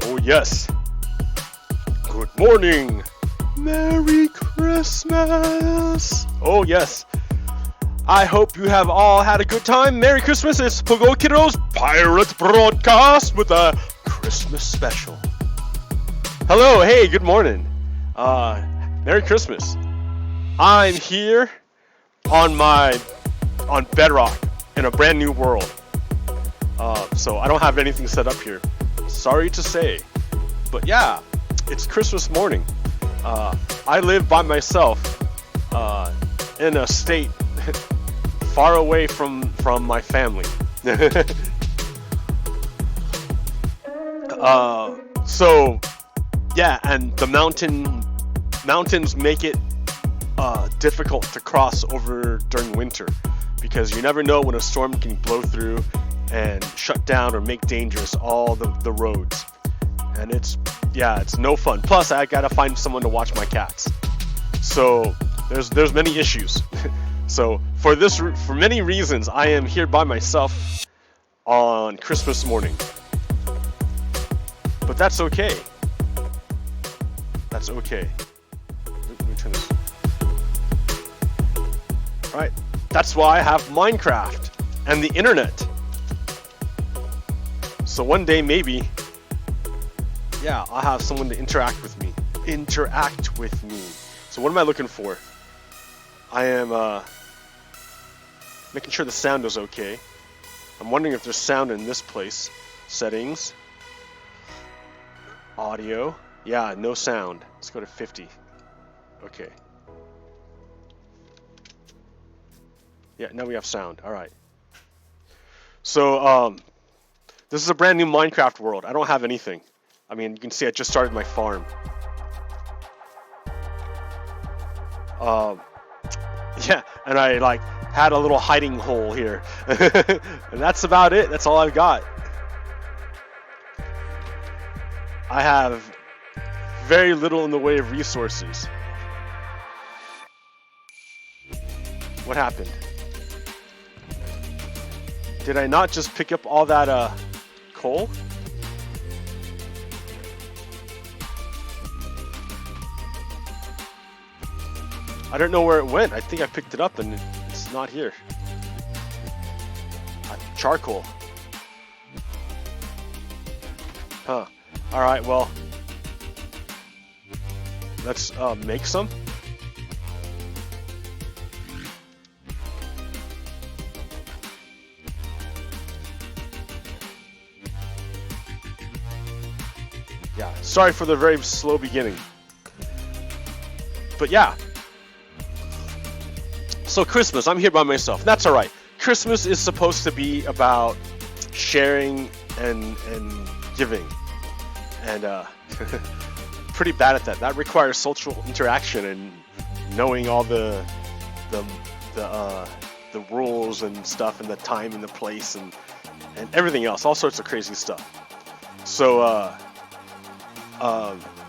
Oh yes. Good morning. Merry Christmas. Oh yes. I hope you have all had a good time. Merry Christmas. It's PoGokeRo's Pirate Broadcast with a Christmas special. Hello, hey, good morning. Merry Christmas. I'm here on Bedrock in a brand new world. So I don't have anything set up here. Sorry to say. But yeah, it's Christmas morning. I live by myself in a state far away from my family. So yeah, and the mountains make it difficult to cross over during winter because you never know when a storm can blow through and shut down or make dangerous all the roads. And it's no fun. Plus I gotta find someone to watch my cats. So there's many issues. So for many reasons I am here by myself on Christmas morning. But that's okay. That's okay. Let me turn this. Alright. That's why I have Minecraft and the internet. So one day maybe, yeah, I'll have someone to interact with me. So what am I looking for? I am making sure the sound is okay. I'm wondering if there's sound in this place. Settings. Audio. Yeah, no sound. Let's go to 50. Okay. Yeah, now we have sound. Alright. So, this is a brand new Minecraft world. I don't have anything. I mean, you can see I just started my farm. Yeah, and I like had a little hiding hole here. And that's about it. That's all I've got. I have very little in the way of resources. What happened? Did I not just pick up all that coal? I don't know where it went. I think I picked it up and it's not here. Charcoal. Huh. Alright, well. Let's make some. Yeah, sorry for the very slow beginning. But yeah. So Christmas, I'm here by myself. That's alright. Christmas is supposed to be about sharing and giving. And pretty bad at that. That requires social interaction and knowing all the rules and stuff and the time and the place and everything else. All sorts of crazy stuff. So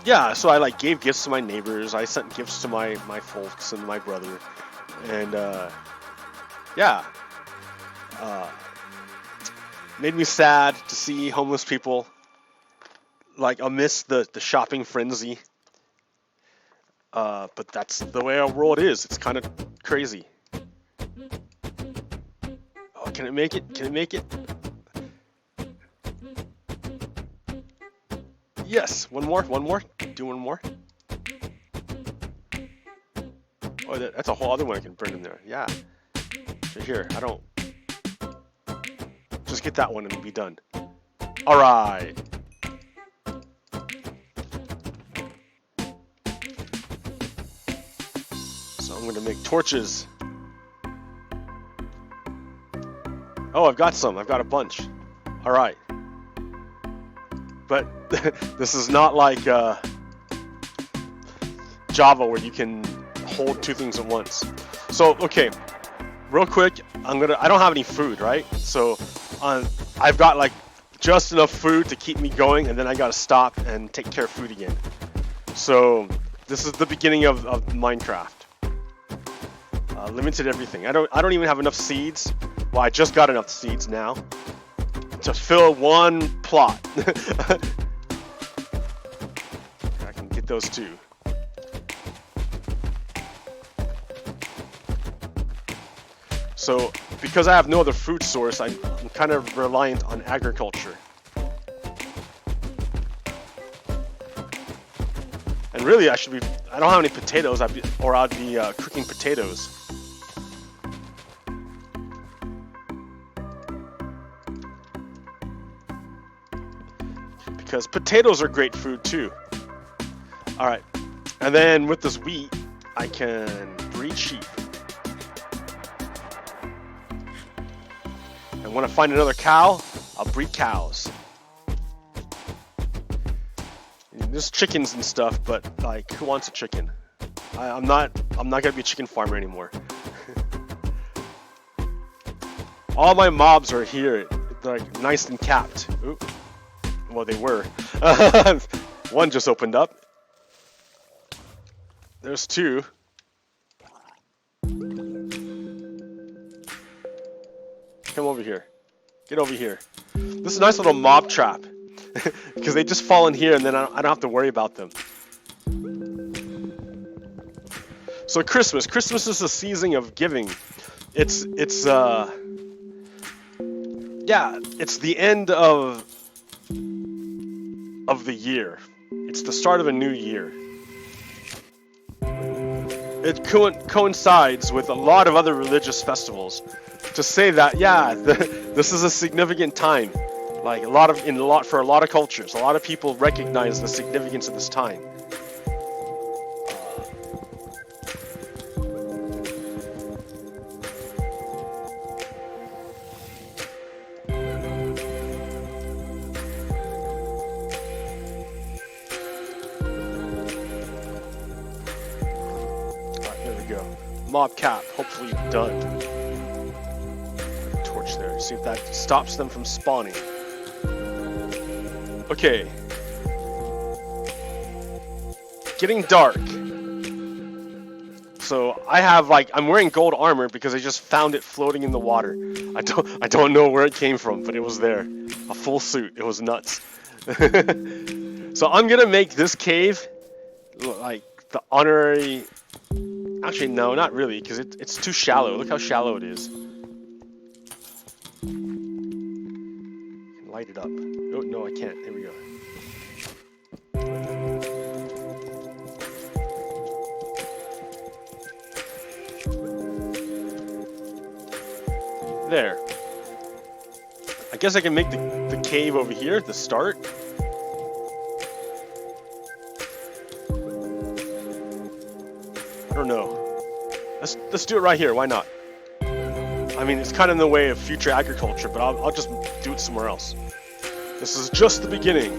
yeah, so I like gave gifts to my neighbors. I sent gifts to my folks and my brother. And yeah, made me sad to see homeless people like amidst the shopping frenzy. But that's the way our world is. It's kind of crazy. Oh, can it make it? Can it make it? Yes, one more. Do one more. Oh, that's a whole other one I can burn in there. Yeah. So here, I don't. Just get that one and be done. Alright. So I'm gonna make torches. Oh, I've got some. I've got a bunch. Alright. But this is not like Java where you can hold two things at once. So okay, real quick, I don't have any food, right? So I've got like just enough food to keep me going, and then I gotta stop and take care of food again. So this is the beginning of Minecraft. Limited everything. I don't even have enough seeds. Well, I just got enough seeds now to fill one plot. I can get those too. So, because I have no other food source, I'm kind of reliant on agriculture. And really, I don't have any potatoes, I'd be cooking potatoes. Because potatoes are great food too. Alright, and then with this wheat, I can breed sheep. And when I find another cow, I'll breed cows. There's chickens and stuff, but like, who wants a chicken? I'm not gonna be a chicken farmer anymore. All my mobs are here, they're like nice and capped. Ooh. Well, they were. One just opened up. There's two. Come over here. Get over here. This is a nice little mob trap. Because they just fall in here and then I don't have to worry about them. So Christmas is the season of giving. It's the end of the year. It's the start of a new year. It coincides with a lot of other religious festivals to say that this is a significant time. Like for a lot of cultures, a lot of people recognize the significance of this time. Alright, there we go. Mob cap, hopefully done. Torch there, see if that stops them from spawning. Okay. Getting dark. So I'm wearing gold armor because I just found it floating in the water. I don't know where it came from, but it was there. A full suit. It was nuts. So I'm gonna make this cave like the honorary. Actually, no, not really, because it's too shallow. Look how shallow it is. Light it up. Oh, no, I can't. Here we go. There. I guess I can make the cave over here at the start. I don't know. Let's do it right here. Why not? I mean, it's kind of in the way of future agriculture, but I'll just do it somewhere else. This is just the beginning.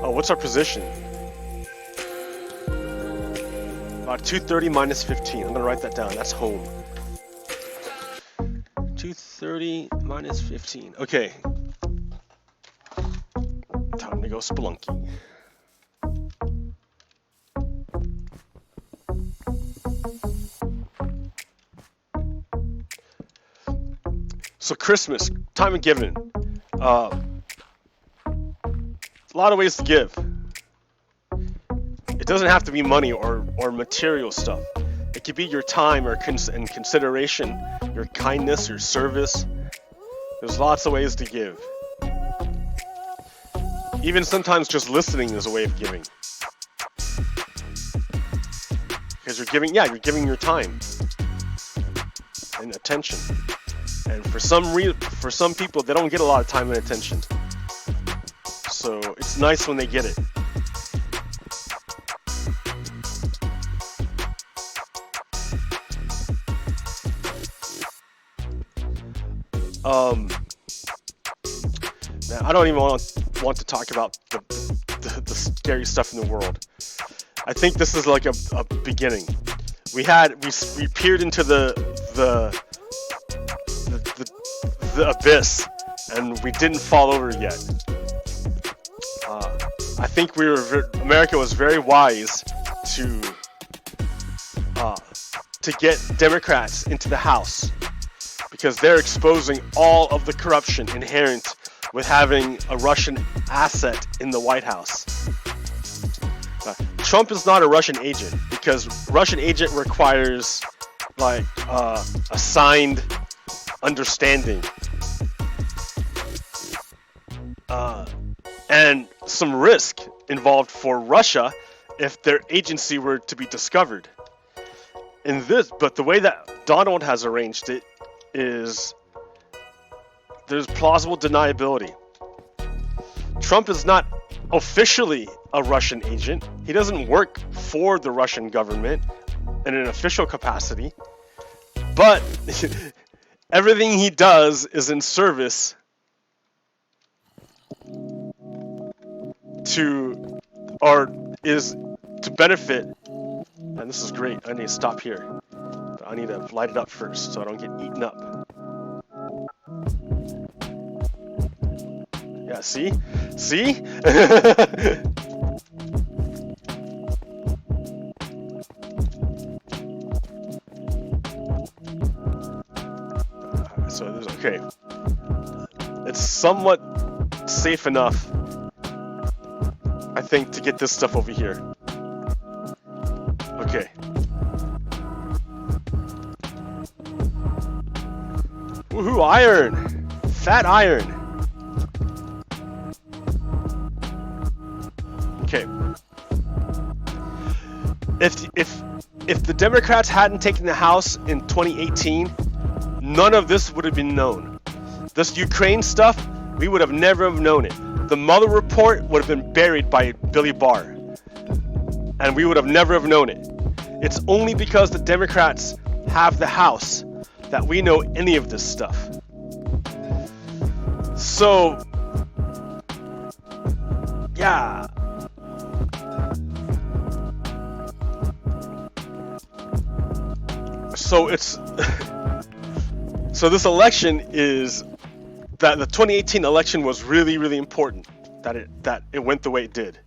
Oh, what's our position? About 230 minus 15. I'm gonna write that down. That's home. 230 minus 15. Okay. Time to go spelunking. So Christmas, time of giving. A lot of ways to give. It doesn't have to be money or material stuff. It could be your time and consideration, your kindness, your service. There's lots of ways to give. Even sometimes just listening is a way of giving. Because you're giving your time and attention. And for some people, they don't get a lot of time and attention. So it's nice when they get it. Man, I don't even want to talk about the scary stuff in the world. I think this is like a beginning. We peered into the abyss, and we didn't fall over yet. I think America was very wise to get Democrats into the House, because they're exposing all of the corruption inherent with having a Russian asset in the White House. Trump is not a Russian agent, because Russian agent requires like a signed understanding and some risk involved for Russia if their agency were to be discovered. But the way that Donald has arranged it is there's plausible deniability. Trump is not officially a Russian agent. He doesn't work for the Russian government in an official capacity, but everything he does is in service to benefit. And this is great. I need to stop here. But I need to light it up first so I don't get eaten up. Yeah, see? See? So this is okay. It's somewhat safe enough, I think, to get this stuff over here. Okay. Woohoo, iron! Fat iron! Okay. If the Democrats hadn't taken the House in 2018, none of this would have been known. This Ukraine stuff, we would have never have known it. The Mueller report would have been buried by Billy Barr, and we would have never have known it. It's only because the Democrats have the House that we know any of this stuff. So, yeah. So it's so this election is that the 2018 election was really, really important that it went the way it did.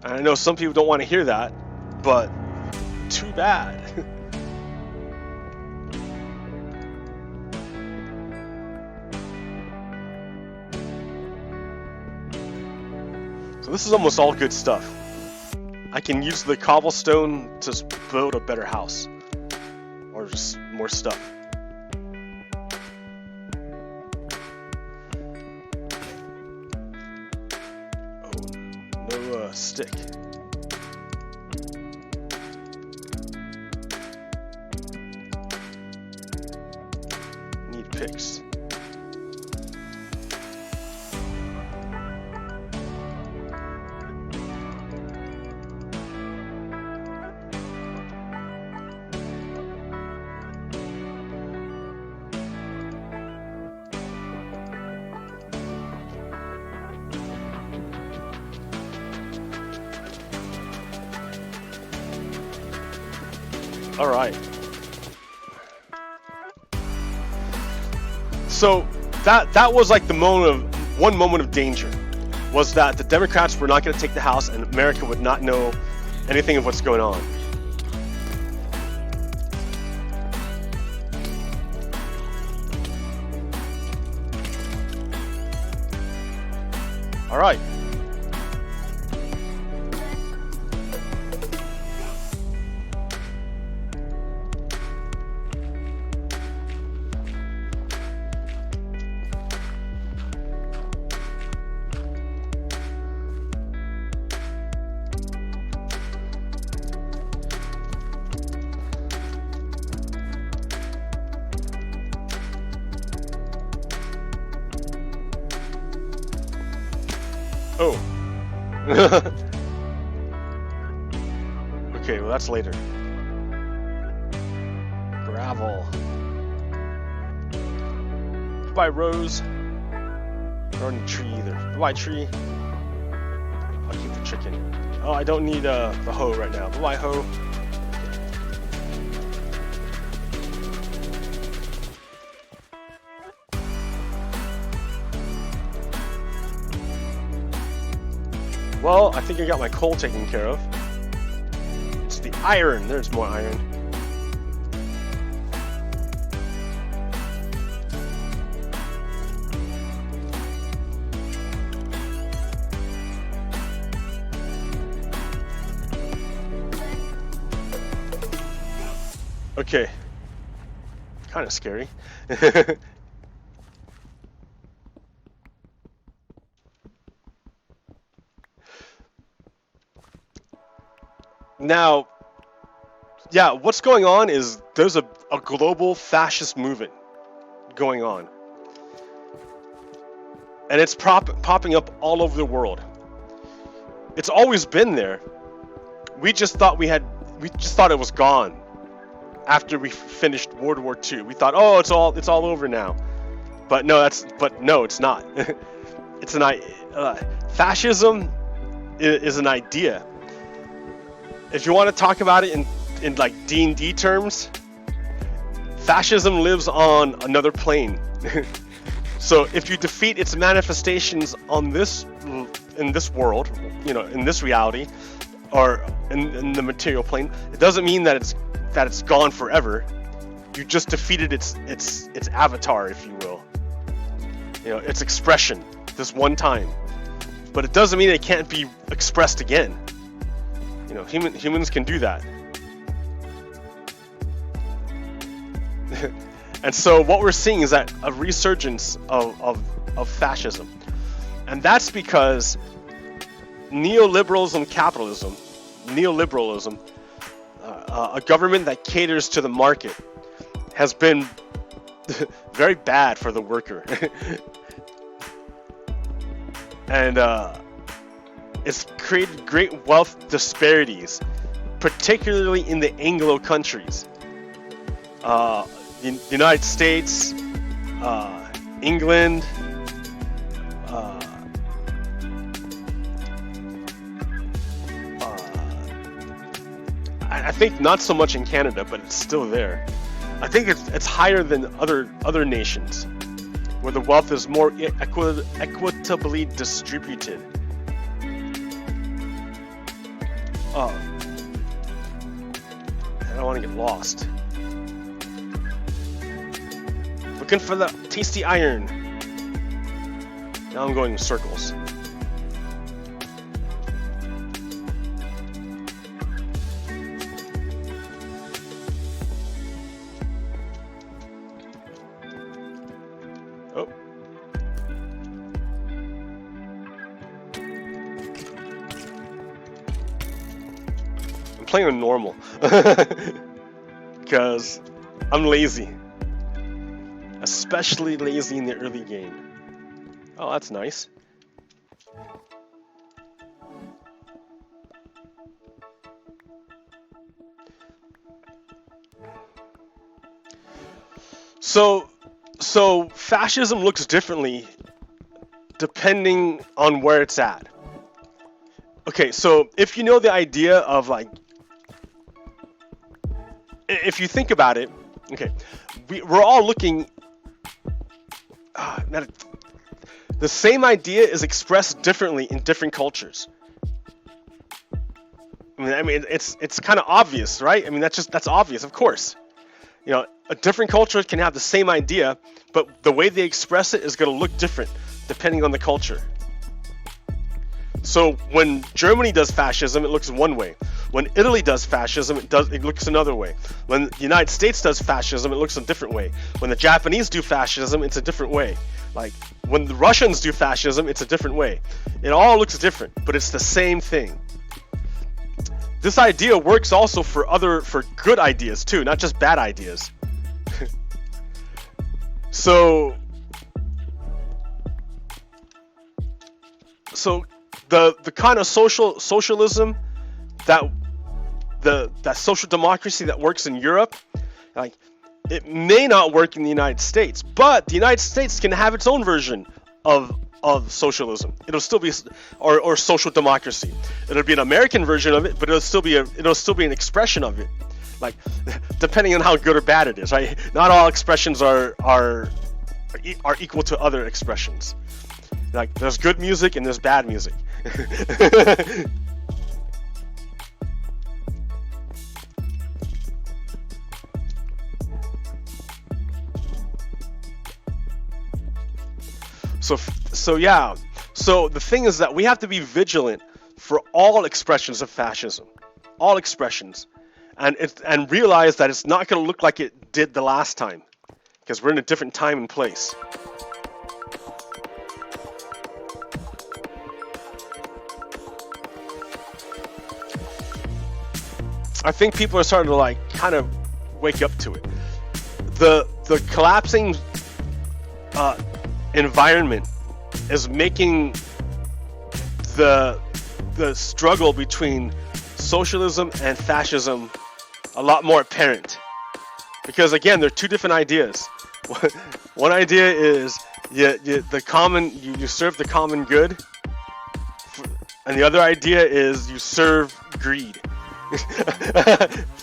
And I know some people don't want to hear that, but too bad. So this is almost all good stuff. I can use the cobblestone to build a better house, or just more stuff. Oh, no stick. Need picks. All right. So that was like one moment of danger, was that the Democrats were not going to take the House and America would not know anything of what's going on. All right. Oh. Okay, well that's later. Gravel. Goodbye, Rose. Don't need tree either. Goodbye, tree. I'll keep the chicken. Oh, I don't need the hoe right now. Goodbye, hoe. Well, I think I got my coal taken care of. It's the iron. There's more iron. Okay. Kind of scary. Now, yeah, what's going on is there's a global fascist movement going on. And it's popping up all over the world. It's always been there. We just thought it was gone after we finished World War II. We thought, oh, it's all over now. But no, it's not. It's fascism is an idea. If you want to talk about it in like D&D terms, fascism lives on another plane. So if you defeat its manifestations in this world, in this reality, or in the material plane, it doesn't mean that it's gone forever. You just defeated its avatar, if you will. Its expression this one time. But it doesn't mean it can't be expressed again. Humans can do that. And so what we're seeing is that a resurgence of fascism. And that's because neoliberalism, a government that caters to the market, has been very bad for the worker. And it's created great wealth disparities, particularly in the Anglo countries. The United States, England, I think not so much in Canada, but it's still there. I think it's higher than other nations, where the wealth is more equitably distributed. Oh, I don't want to get lost. Looking for the tasty iron. Now I'm going in circles. Oh. I'm playing on normal because I'm lazy. Especially lazy in the early game. Oh, that's nice. So fascism looks differently depending on where it's at. Okay, so if you know the idea of if you think about it, okay, we're all looking. The same idea is expressed differently in different cultures. I mean, it's kind of obvious, right? I mean, that's obvious, of course. A different culture can have the same idea, but the way they express it is going to look different depending on the culture. So when Germany does fascism, it looks one way. When Italy does fascism, it looks another way. When the United States does fascism, it looks a different way. When the Japanese do fascism, it's a different way. Like when the Russians do fascism, it's a different way. It all looks different, but it's the same thing. This idea works also for good ideas too, not just bad ideas. So the kind of socialism that social democracy that works in Europe, it may not work in the United States, but the United States can have its own version of socialism. It'll still be or social democracy. It'll be an American version of it, but it'll still be an expression of it. Depending on how good or bad it is, right? Not all expressions are equal to other expressions. There's good music and there's bad music. So yeah. So the thing is that we have to be vigilant for all expressions of fascism, all expressions, and realize that it's not going to look like it did the last time, because we're in a different time and place. I think people are starting to like kind of wake up to it. The collapsing environment is making the struggle between socialism and fascism a lot more apparent, because again, they're two different ideas. One idea is you serve the common good, and the other idea is you serve greed.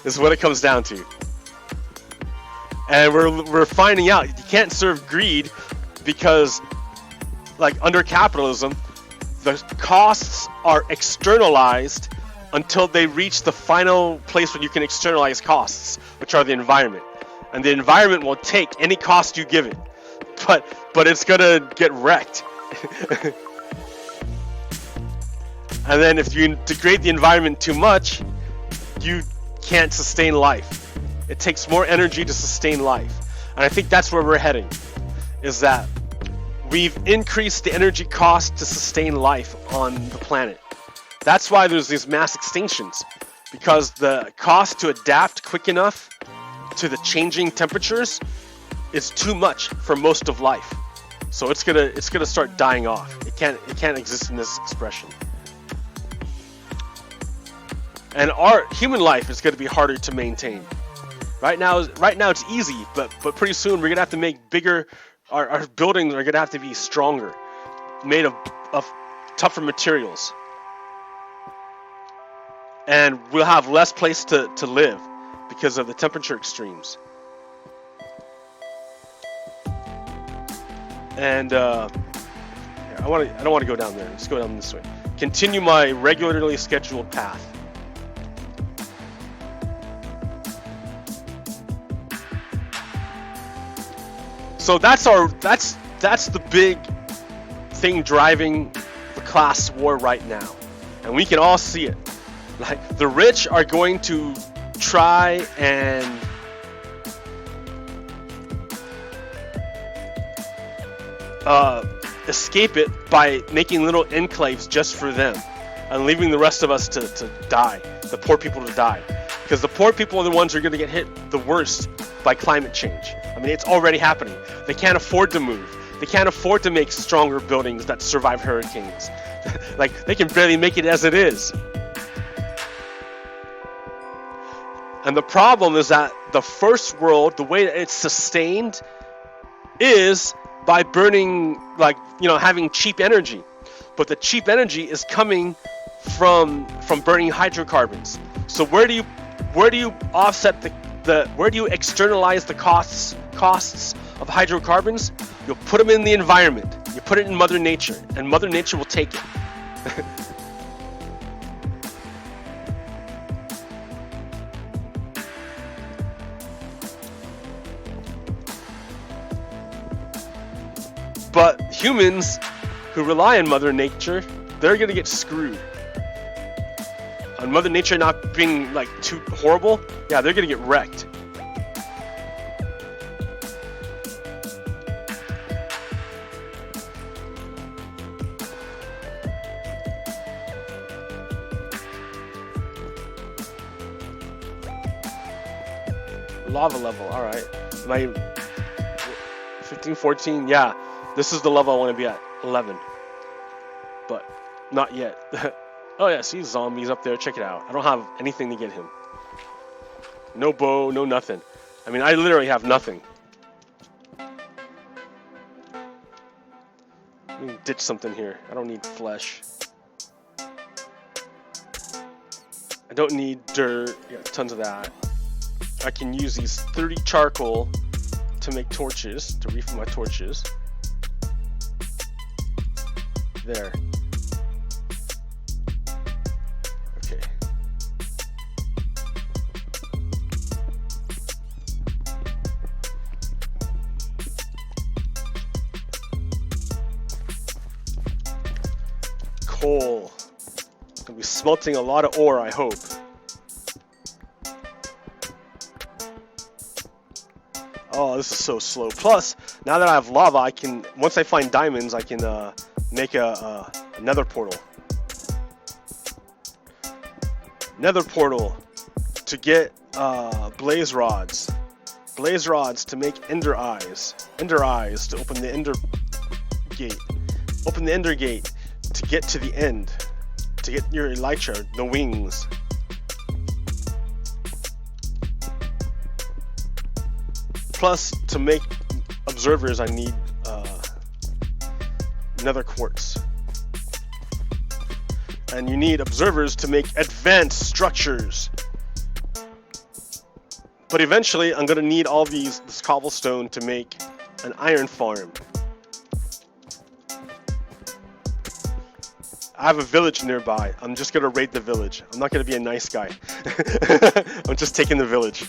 Is what it comes down to. And we're finding out you can't serve greed, because like under capitalism, the costs are externalized until they reach the final place where you can externalize costs, which are the environment. And the environment will take any cost you give it, but it's gonna get wrecked. And then if you degrade the environment too much, you can't sustain life. It takes more energy to sustain life. And I think that's where we're heading, is that we've increased the energy cost to sustain life on the planet. That's why there's these mass extinctions, because the cost to adapt quick enough to the changing temperatures is too much for most of life. So it's gonna start dying off. It can't exist in this expression. And our human life is going to be harder to maintain. Right now it's easy, but pretty soon we're gonna have to make bigger. Our buildings are gonna have to be stronger, made of tougher materials, and we'll have less place to live because of the temperature extremes. And I don't want to go down there. Let's go down this way. Continue my regularly scheduled path. So that's the big thing driving the class war right now, and we can all see it. Like, the rich are going to try and escape it by making little enclaves just for them, and leaving the rest of us to die, the poor people to die, because the poor people are the ones who are going to get hit the worst by climate change. I mean, it's already happening. They can't afford to move. They can't afford to make stronger buildings that survive hurricanes. Like, they can barely make it as it is. And the problem is that the first world, the way that it's sustained is by burning, like, having cheap energy. But the cheap energy is coming from burning hydrocarbons. So where do you offset where do you externalize the costs of hydrocarbons? You'll put them in the environment. You put it in Mother Nature, and Mother Nature will take it. But humans who rely on Mother Nature, they're gonna get screwed. On Mother Nature not being like too horrible, yeah, they're gonna get wrecked. Lava level, alright. My 15, 14, yeah. This is the level I want to be at, 11. But not yet. Oh yeah, see zombies up there, check it out. I don't have anything to get him. No bow, no nothing. I mean, I literally have nothing. Let me ditch something here. I don't need flesh. I don't need dirt. Yeah, tons of that. I can use these 30 charcoal to make torches, to refill my torches. There. coal. Gonna be smelting a lot of ore, I hope. Oh, this is so slow. Plus, now that I have lava, I can, once I find diamonds, I can make a nether portal. Nether portal to get blaze rods. Blaze rods to make ender eyes. Ender eyes to open the ender gate. Open the ender gate to get to the end. To get your elytra, the wings. Plus, to make observers, I need nether quartz. And you need observers to make advanced structures. But eventually, I'm gonna need all this cobblestone to make an iron farm. I have a village nearby. I'm just gonna raid the village. I'm not gonna be a nice guy. I'm just taking the village.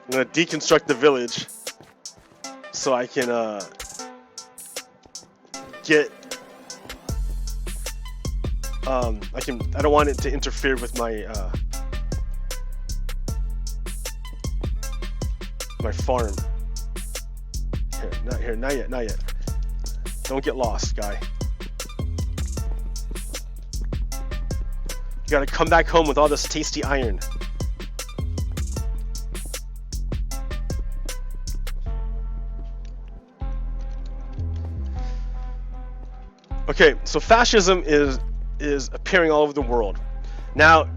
I'm gonna deconstruct the village so I can get. I don't want it to interfere with my my farm. Here, not yet. Don't get lost, guy. You gotta come back home with all this tasty iron. Okay, so fascism is appearing all over the world. Now,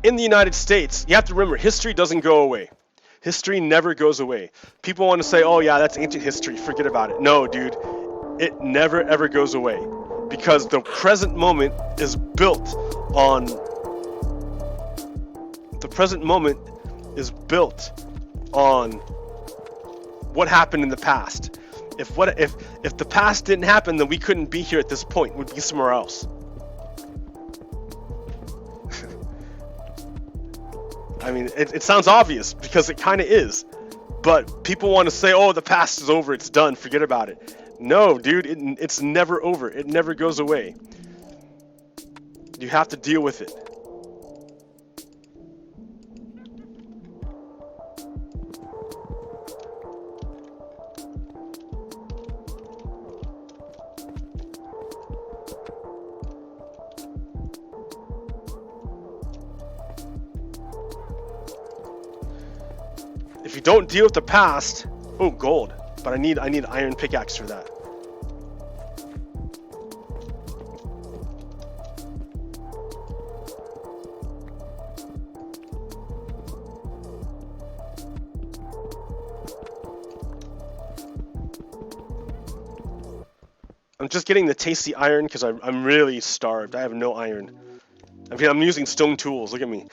in the United States, you have to remember, history doesn't go away. History never goes away. People want to say, oh yeah, that's ancient history, forget about it. No, dude, it never ever goes away. Because the present moment is built on... The present moment is built on what happened in the past. If the past didn't happen, then we couldn't be here at this point. We'd be somewhere else. I mean, it sounds obvious because it kind of is, but people want to say, "Oh, the past is over. It's done. Forget about it." No, dude, it's never over. It never goes away. You have to deal with it. If you don't deal with the past, oh, gold, but I need iron pickaxe for that. I'm just getting the tasty iron because I'm really starved. I have no iron. I mean, I'm using stone tools. Look at me.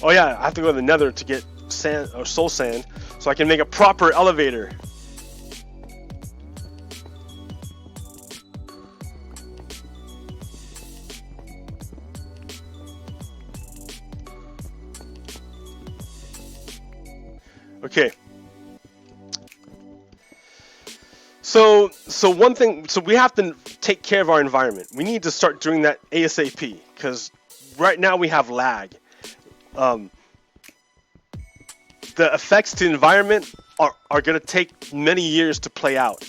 Oh yeah, I have to go to the nether to get sand or soul sand so I can make a proper elevator. Okay. So one thing, so we have to take care of our environment. We need to start doing that ASAP because right now we have lag. The effects to the environment are going to take many years to play out.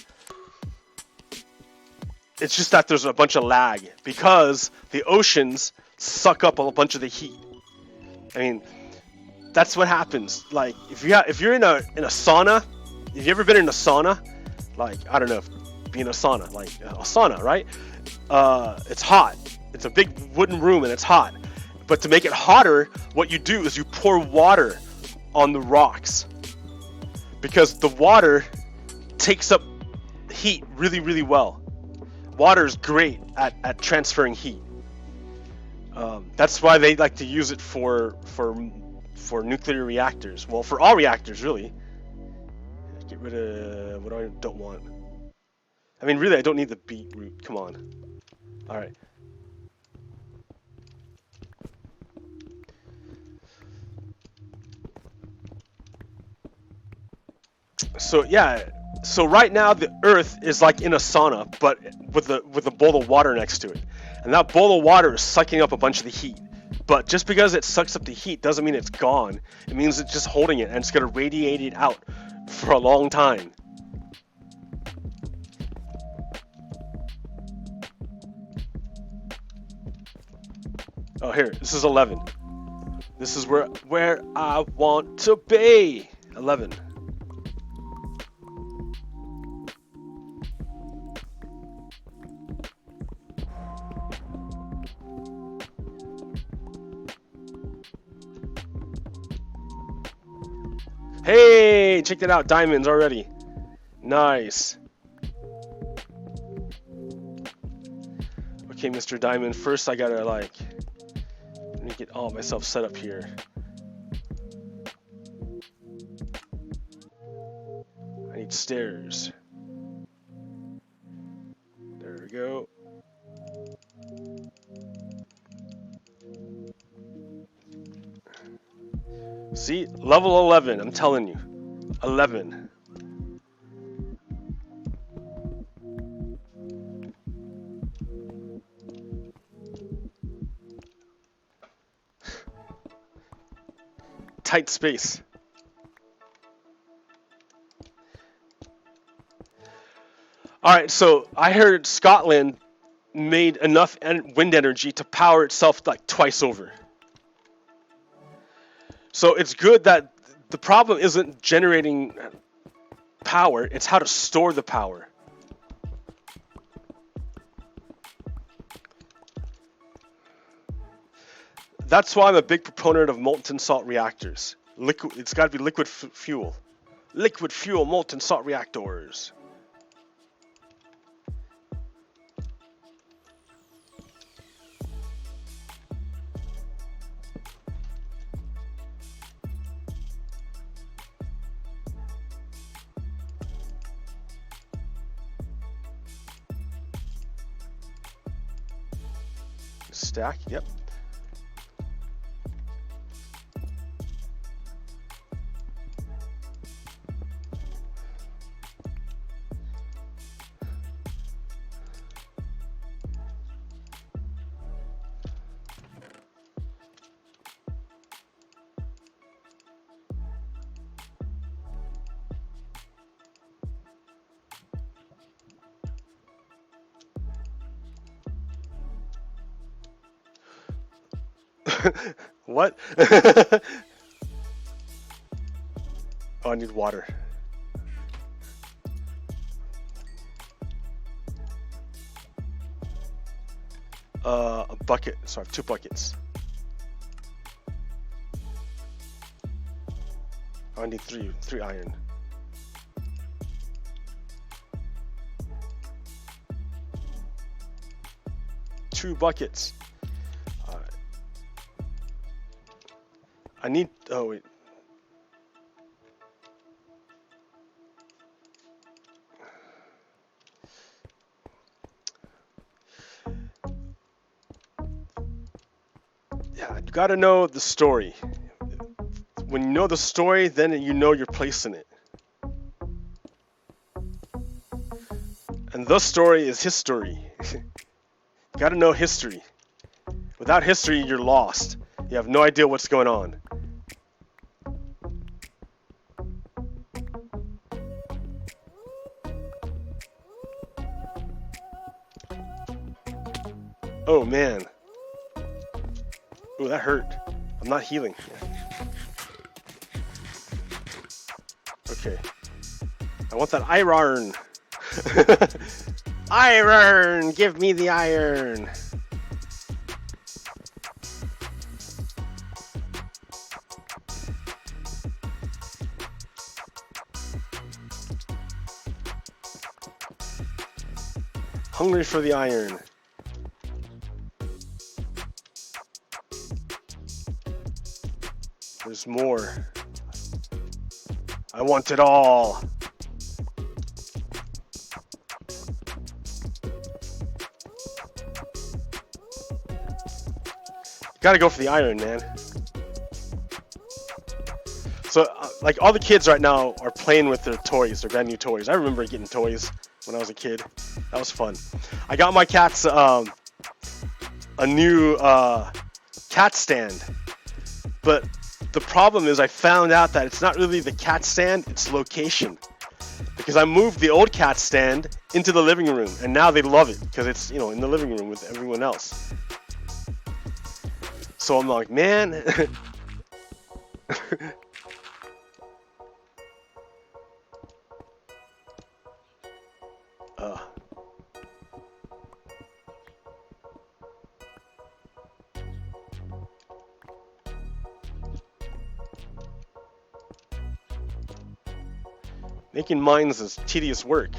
It's just that there's a bunch of lag because the oceans suck up a bunch of the heat. I mean, that's what happens. Like if you're in a sauna, have you ever been in a sauna? Like, I don't know, being a sauna, like a sauna, right? It's hot. It's a big wooden room and it's hot. But to make it hotter, what you do is you pour water on the rocks because the water takes up heat really, really well. Water is great at transferring heat. That's why they like to use it for nuclear reactors. Well, for all reactors, really. Get rid of what I don't want. I mean, really, I don't need the beetroot. Come on. All right. So yeah, so right now the Earth is like in a sauna, but with a bowl of water next to it, and that bowl of water is sucking up a bunch of the heat. But just because it sucks up the heat doesn't mean it's gone. It means it's just holding it, and it's gonna radiate it out for a long time. Oh, here, this is 11. This is where I want to be. 11. Hey, check that out, diamonds already. Nice. Okay, Mr. Diamond, first I gotta let me get all myself set up here. I need stairs. There we go. See, level 11, I'm telling you. 11. Tight space. Alright, so I heard Scotland made enough wind energy to power itself like twice over. So it's good that the problem isn't generating power, it's how to store the power. That's why I'm a big proponent of molten salt reactors. It's got to be liquid fuel. Liquid fuel molten salt reactors. Stack, yep. What? Oh, I need water. A bucket. So I have 2 buckets. Oh, I need 3 iron. Two buckets. I need. Oh wait. Yeah, you gotta know the story. When you know the story, then you know your place in it. And the story is history. You gotta know history. Without history, you're lost. You have no idea what's going on. Oh man. Ooh, that hurt. I'm not healing. Okay. I want that iron. Iron! Give me the iron! Hungry for the iron. There's more. I want it all. Gotta go for the iron, man. So, like, all the kids right now are playing with their toys, their brand new toys. I remember getting toys when I was a kid. That was fun. I got my cats a new cat stand. But the problem is I found out that it's not really the cat stand, it's location. Because I moved the old cat stand into the living room, and now they love it because it's, you know, in the living room with everyone else. So I'm like, man. Making mines is tedious work.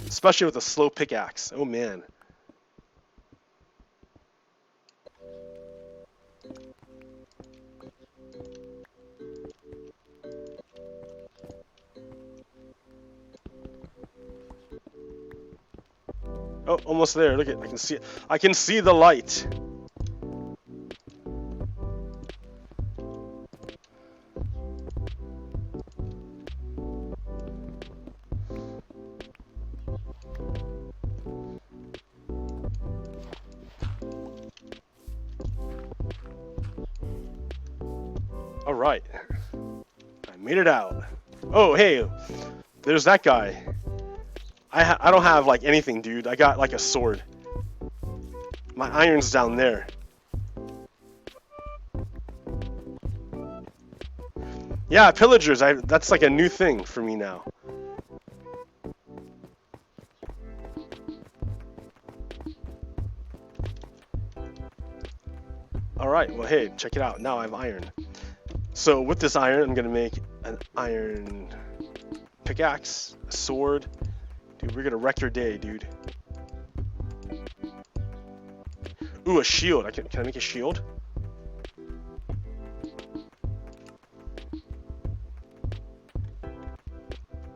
Especially with a slow pickaxe. Oh man. Oh, almost there. Look at, I can see it. I can see the light. All right. I made it out. Oh, hey. There's that guy. I don't have like anything, dude. I got like a sword. My iron's down there. Yeah, pillagers. That's like a new thing for me now. All right. Well, hey, check it out. Now I have iron. So with this iron, I'm gonna make an iron pickaxe, a sword. Dude, we're gonna wreck your day, dude. Ooh, a shield. Can I make a shield?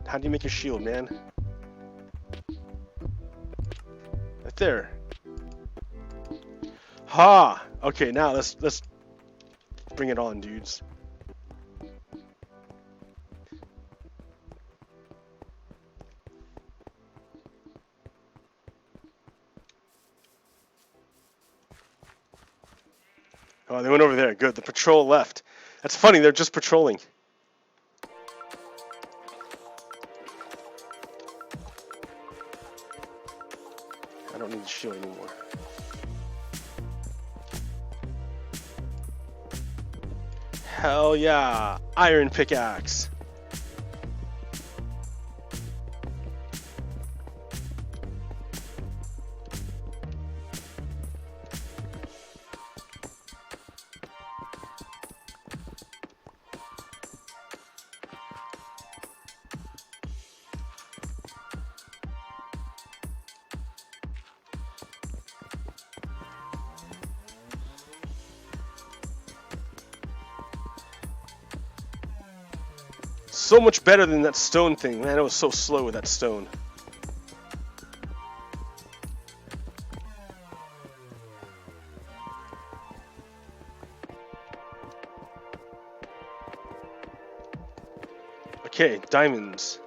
How do you make a shield, man? Right there. Ha! Okay, now let's bring it on, dudes. Oh, they went over there. Good. The patrol left. That's funny. They're just patrolling. I don't need the shield anymore. Hell yeah. Iron pickaxe. So much better than that stone thing. Man, it was so slow with that stone. Okay, diamonds.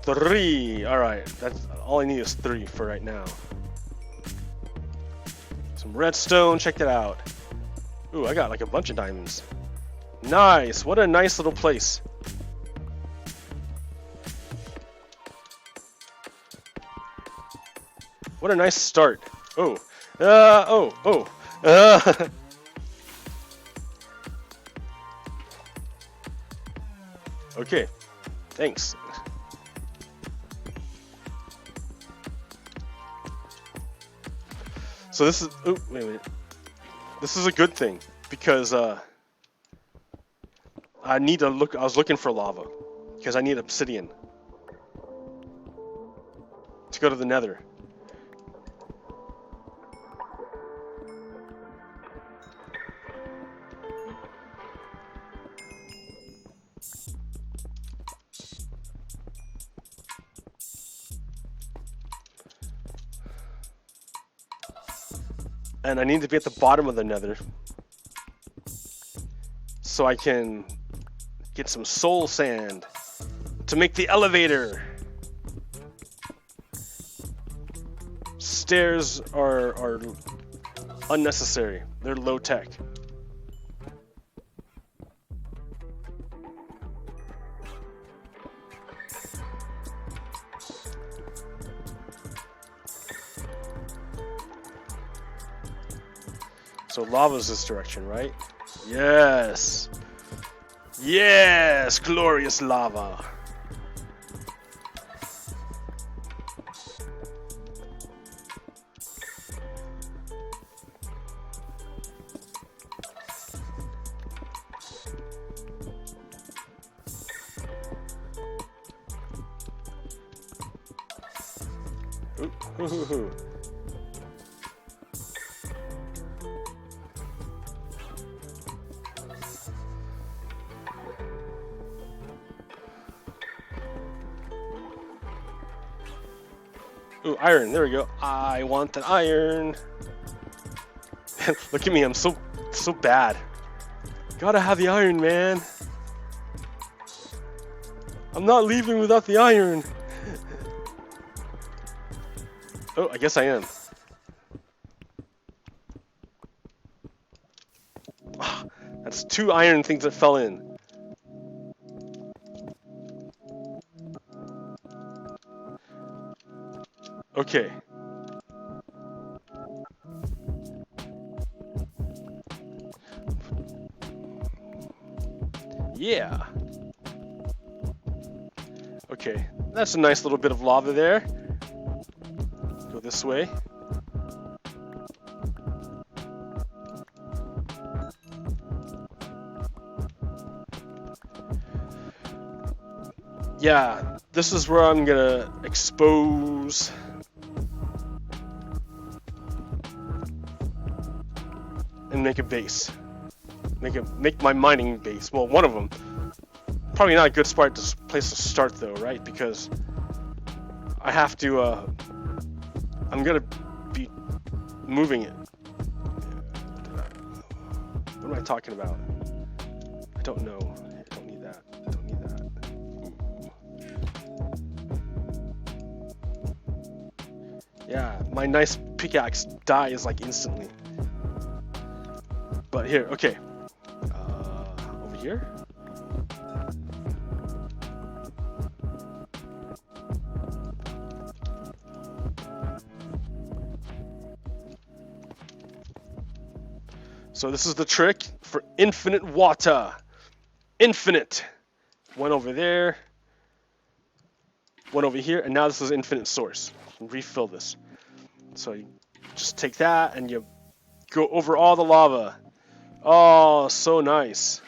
3. Alright, that's all I need is 3 for right now. Some redstone, check that out. Ooh, I got like a bunch of diamonds. Nice! What a nice little place. What a nice start. Oh. Okay. Thanks. So this is... Oh, wait a minute. This is a good thing. Because, I need to look... I was looking for lava. Because I need obsidian. To go to the nether. And I need to be at the bottom of the nether so I can get some soul sand to make the elevator. Stairs are unnecessary. They're low tech. So lava's this direction, right? Yes! Yes! Glorious lava! Ooh. Ooh, iron. There we go. I want an iron. Look at me. I'm so bad. Gotta have the iron, man. I'm not leaving without the iron. Oh, I guess I am. Oh, that's 2 iron things that fell in. Okay. Yeah. Okay, that's a nice little bit of lava there. Go this way. Yeah, this is where I'm gonna expose and make a base. Make my mining base. Well, one of them. Probably not a good place to start though, right? Because I have to. I'm gonna be moving it. What am I talking about? I don't know. I don't need that. I don't need that. Yeah, my nice pickaxe dies like instantly. But here, okay. Over here. So this is the trick for infinite water. Infinite. One over there. One over here. And now this is infinite source. Refill this. So you just take that and you go over all the lava. Oh, so nice.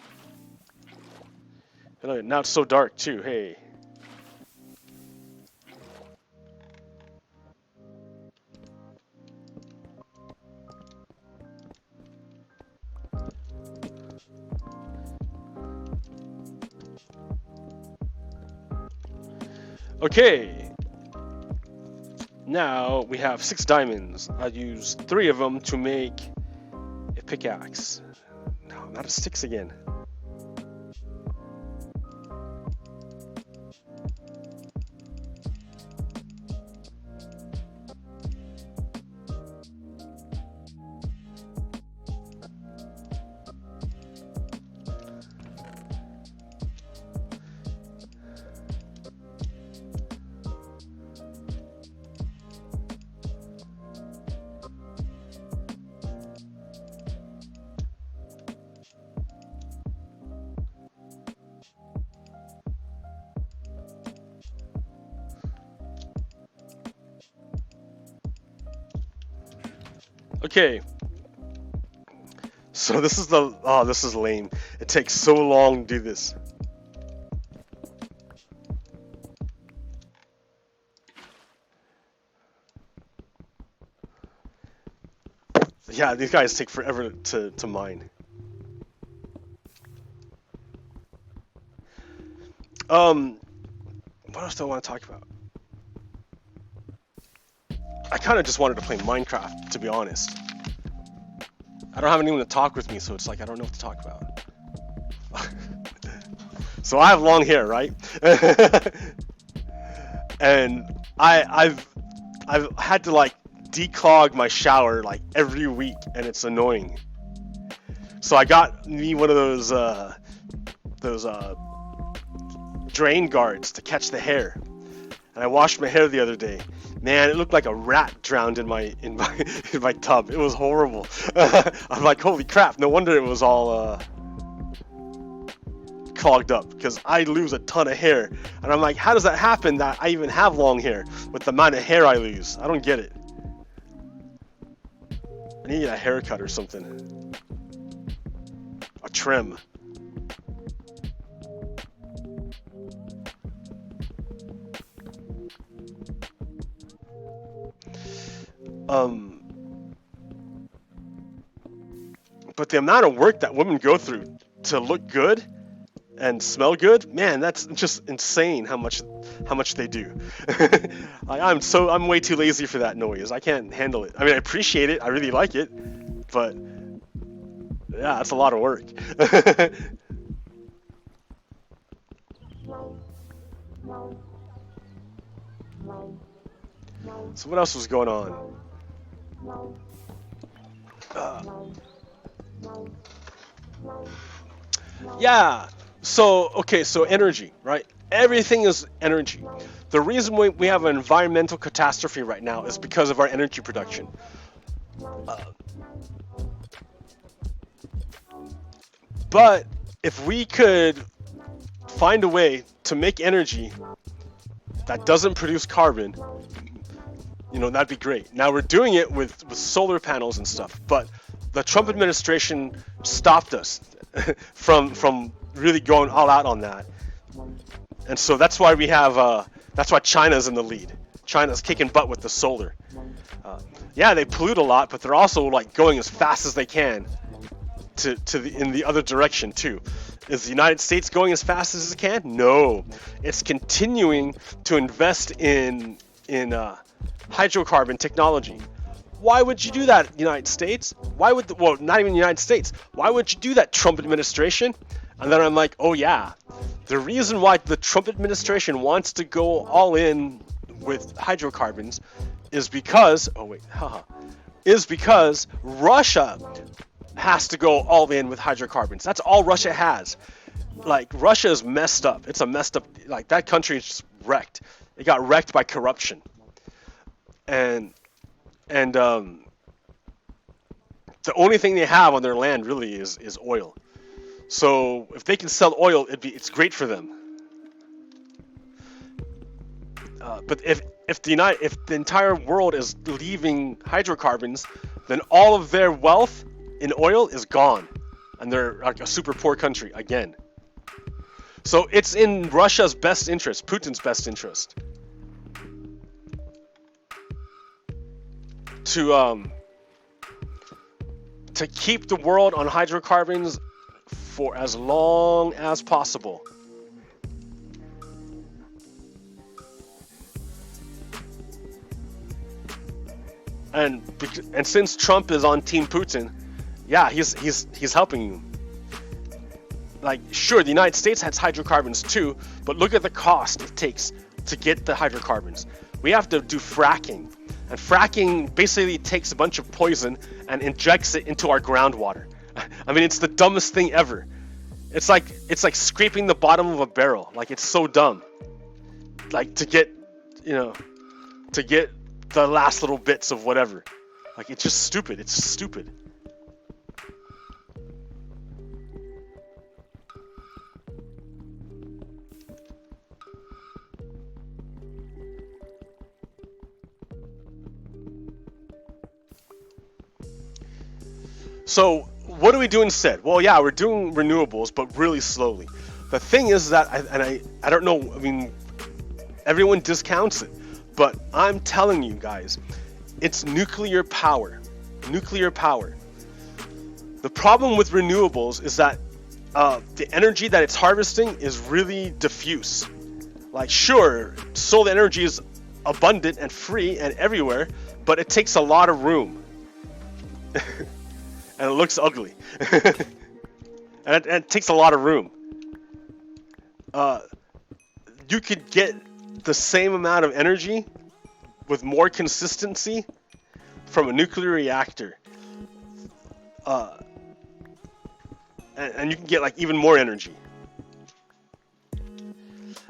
And now it's so dark too. Hey. Okay, now we have 6 diamonds. I use 3 of them to make a pickaxe. No, not a sticks again. Okay, so this is this is lame. It takes so long to do this. Yeah, these guys take forever to mine. What else do I want to talk about? I kind of just wanted to play Minecraft, to be honest. I don't have anyone to talk with me, so it's like I don't know what to talk about. So I have long hair, right? And I've had to like declog my shower like every week, and it's annoying. So I got me one of those drain guards to catch the hair, and I washed my hair the other day. Man, it looked like a rat drowned in my in my tub. It was horrible. I'm like, holy crap! No wonder it was all clogged up, because I lose a ton of hair, and I'm like, how does that happen that I even have long hair with the amount of hair I lose? I don't get it. I need a haircut or something. A trim. But the amount of work that women go through to look good and smell good, man, that's just insane how much they do. Like, I'm way too lazy for that noise. I can't handle it. I mean, I appreciate it. I really like it, but yeah, that's a lot of work. So what else was going on? Yeah. So, okay, so energy, right? Everything is energy. The reason we have an environmental catastrophe right now is because of our energy production. But if we could find a way to make energy that doesn't produce carbon, you know, that'd be great. Now we're doing it with solar panels and stuff, but the Trump administration stopped us from really going all out on that. And so that's why we have, that's why China's in the lead. China's kicking butt with the solar. Yeah, they pollute a lot, but they're also like going as fast as they can in the other direction too. Is the United States going as fast as it can? No, it's continuing to invest in hydrocarbon technology. Why would you do that, United States? Why would well, not even the United States. Why would you do that, Trump administration? And then I'm like, oh yeah, the reason why the Trump administration wants to go all in with hydrocarbons is because, is because Russia has to go all in with hydrocarbons. That's all Russia has. Like, Russia is messed up. It's a messed up, like, that country is just wrecked. It got wrecked by corruption. And the only thing they have on their land really is oil. So if they can sell oil, it's great for them. But if the entire world is leaving hydrocarbons, then all of their wealth in oil is gone, and they're like a super poor country again. So it's in Russia's best interest, Putin's best interest, to keep the world on hydrocarbons for as long as possible. And since Trump is on Team Putin, yeah, he's helping you. Like, sure, the United States has hydrocarbons too, but look at the cost it takes to get the hydrocarbons. We have to do fracking, and fracking basically takes a bunch of poison and injects it into our groundwater. I mean, it's the dumbest thing ever. It's like scraping the bottom of a barrel. Like, it's so dumb. Like, to get the last little bits of whatever. Like, it's just stupid. It's stupid. So what do we do instead? Well, yeah, we're doing renewables, but really slowly. The thing is that, I don't know, I mean, everyone discounts it, but I'm telling you guys, it's nuclear power. Nuclear power. The problem with renewables is that the energy that it's harvesting is really diffuse. Like, sure, solar energy is abundant and free and everywhere, but it takes a lot of room. and it looks ugly, and it takes a lot of room. You could get the same amount of energy with more consistency from a nuclear reactor, and you can get like even more energy.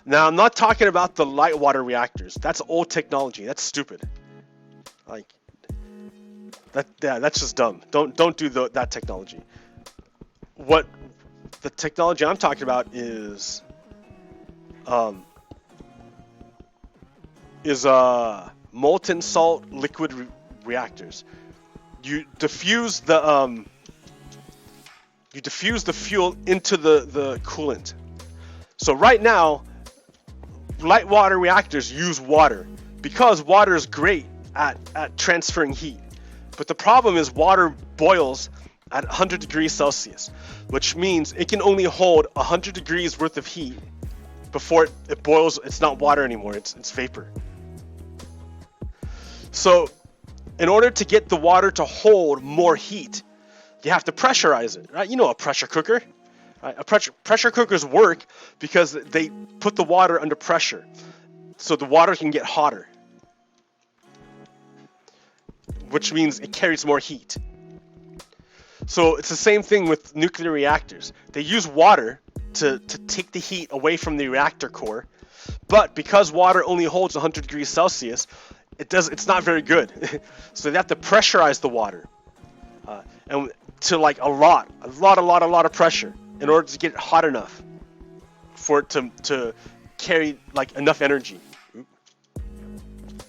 Now, I'm not talking about the light water reactors. That's old technology. That's stupid. Like that's just dumb. Don't do that technology. What the technology I'm talking about is molten salt liquid reactors. You diffuse the fuel into the coolant. So right now, light water reactors use water because water is great at transferring heat. But the problem is water boils at 100 degrees Celsius, which means it can only hold 100 degrees worth of heat before it boils. It's not water anymore, it's vapor. So in order to get the water to hold more heat, you have to pressurize it, right? You know a pressure cooker. Right? Pressure cookers work because they put the water under pressure, so the water can get hotter, which means it carries more heat. So it's the same thing with nuclear reactors. They use water to take the heat away from the reactor core, but because water only holds 100 degrees Celsius, it's not very good. So they have to pressurize the water, and to like a lot of pressure in order to get it hot enough for it to carry like enough energy. Oop.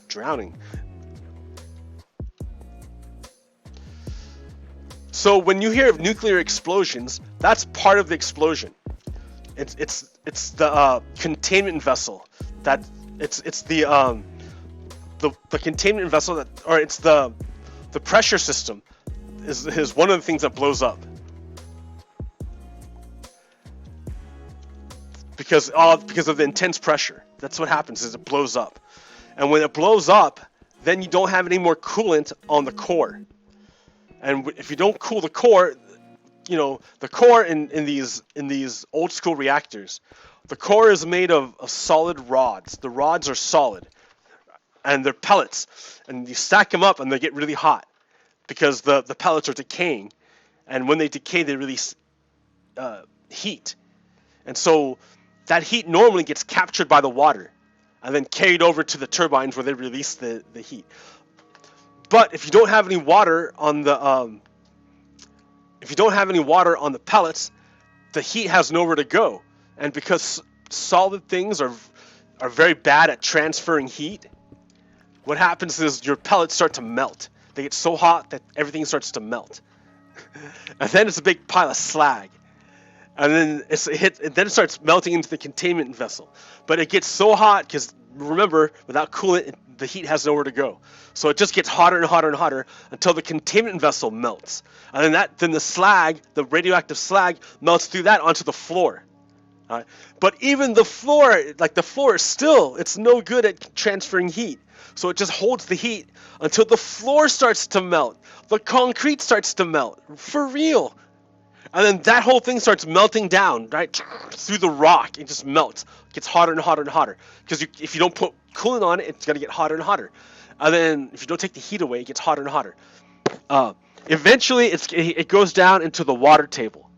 Drowning. So when you hear of nuclear explosions, that's part of the explosion. It's the containment vessel that it's the containment vessel that, or it's the pressure system is one of the things that blows up. Because of the intense pressure. That's what happens, is it blows up. And when it blows up, then you don't have any more coolant on the core. And if you don't cool the core, you know, the core in these old school reactors, the core is made of solid rods. The rods are solid, and they're pellets. And you stack them up and they get really hot because the pellets are decaying. And when they decay, they release heat. And so that heat normally gets captured by the water and then carried over to the turbines where they release the heat. But if you don't have any water on the pellets, the heat has nowhere to go. And because solid things are very bad at transferring heat, what happens is your pellets start to melt. They get so hot that everything starts to melt. And then it's a big pile of slag. And then it starts melting into the containment vessel. But it gets so hot because, remember, without coolant, the heat has nowhere to go. So it just gets hotter and hotter and hotter until the containment vessel melts. And then the slag, the radioactive slag, melts through that onto the floor. But even the floor, is still, it's no good at transferring heat. So it just holds the heat until the floor starts to melt. The concrete starts to melt. For real. And then that whole thing starts melting down, right, through the rock. It just melts. It gets hotter and hotter and hotter. Because if you don't put coolant on it, it's going to get hotter and hotter. And then if you don't take the heat away, it gets hotter and hotter. Eventually, it goes down into the water table.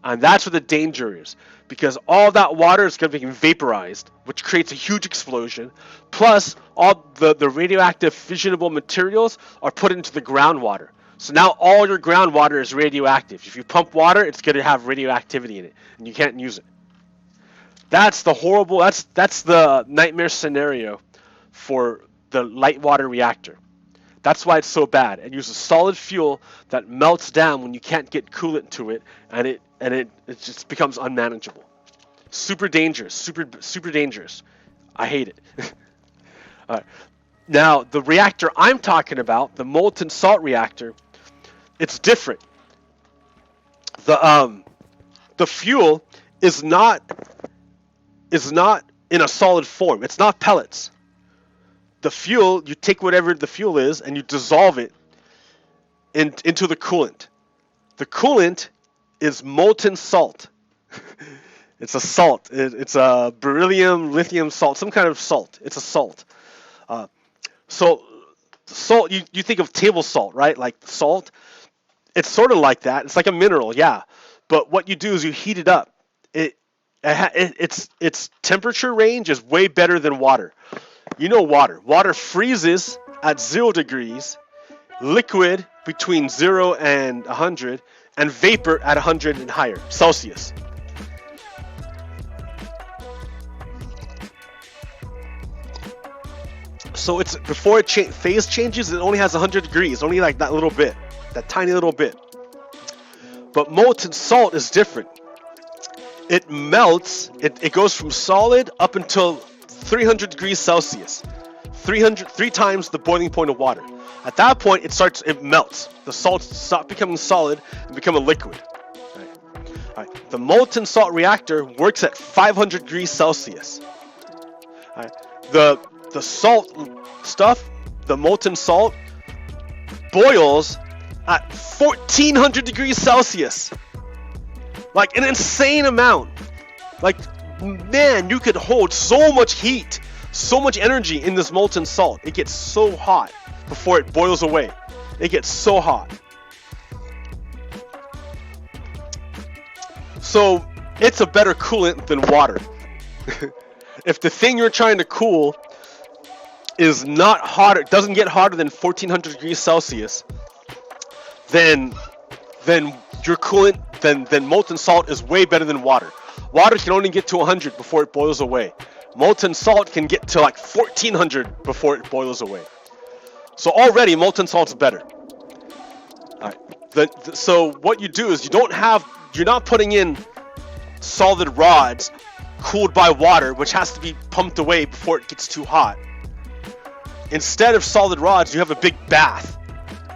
And that's where the danger is. Because all that water is going to be vaporized, which creates a huge explosion. Plus, all the radioactive fissionable materials are put into the groundwater. So now all your groundwater is radioactive. If you pump water, it's going to have radioactivity in it, and you can't use it. That's the nightmare scenario for the light water reactor. That's why it's so bad. It uses solid fuel that melts down when you can't get coolant to it, and it just becomes unmanageable. Super dangerous. Super dangerous. I hate it. All right. Now, the reactor I'm talking about, the molten salt reactor, it's different. The fuel is not in a solid form. It's not pellets. The fuel, you take whatever the fuel is and you dissolve it into the coolant. The coolant is molten salt. It's a salt. It's a beryllium, lithium salt, some kind of salt. It's a salt. So salt, you think of table salt, right? Like salt. It's sort of like that. It's like a mineral, yeah. But what you do is you heat it up. Its temperature range is way better than water. You know water. Water freezes at 0 degrees, liquid between 0 and 100, and vapor at 100 and higher Celsius. So it's before it phase changes, it only has 100 degrees, only like that little bit, that tiny little bit. But molten salt is different. It melts, it goes from solid up until 300 degrees Celsius, 3 times the boiling point of water. At that point, it melts. The salts stop becoming solid and become a liquid. All right. The molten salt reactor works at 500 degrees Celsius. All right. The salt stuff, the molten salt, boils at 1400 degrees Celsius. Like an insane amount. Like, man, you could hold so much heat, so much energy in this molten salt. It gets so hot before it boils away. It gets so hot. So it's a better coolant than water. If the thing you're trying to cool is not hotter, doesn't get hotter than 1400 degrees Celsius, then your coolant, then molten salt is way better than water. Water can only get to 100 before it boils away. Molten salt can get to like 1400 before it boils away. So already molten salt's better. All right. So what you do is you're not putting in solid rods cooled by water, which has to be pumped away before it gets too hot. Instead of solid rods, you have a big bath.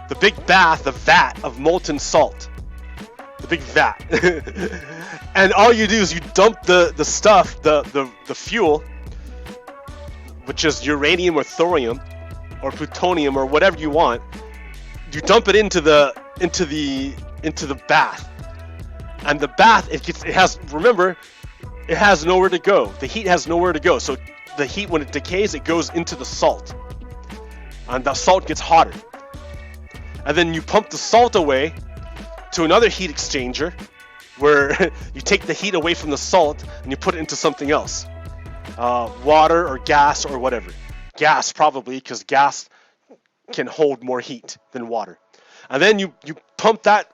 The big bath, the vat of molten salt. The big vat. And all you do is you dump the stuff, the fuel, which is uranium or thorium or plutonium or whatever you want. You dump it into the bath. And the bath, it has nowhere to go. The heat has nowhere to go. So the heat, when it decays, it goes into the salt. And the salt gets hotter. And then you pump the salt away to another heat exchanger where you take the heat away from the salt and you put it into something else. Water or gas or whatever. Gas probably, because gas can hold more heat than water. And then you pump that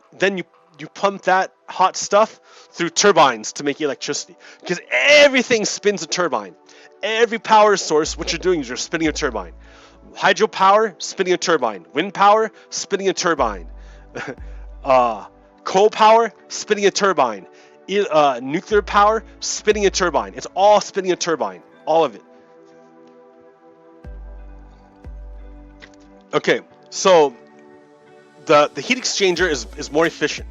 hot stuff through turbines to make electricity. Because everything spins a turbine. Every power source, what you're doing is you're spinning a turbine. Hydropower, spinning a turbine. Wind power, spinning a turbine. Coal power, spinning a turbine. Nuclear power, spinning a turbine. It's all spinning a turbine. All of it. Okay, so the heat exchanger is more efficient.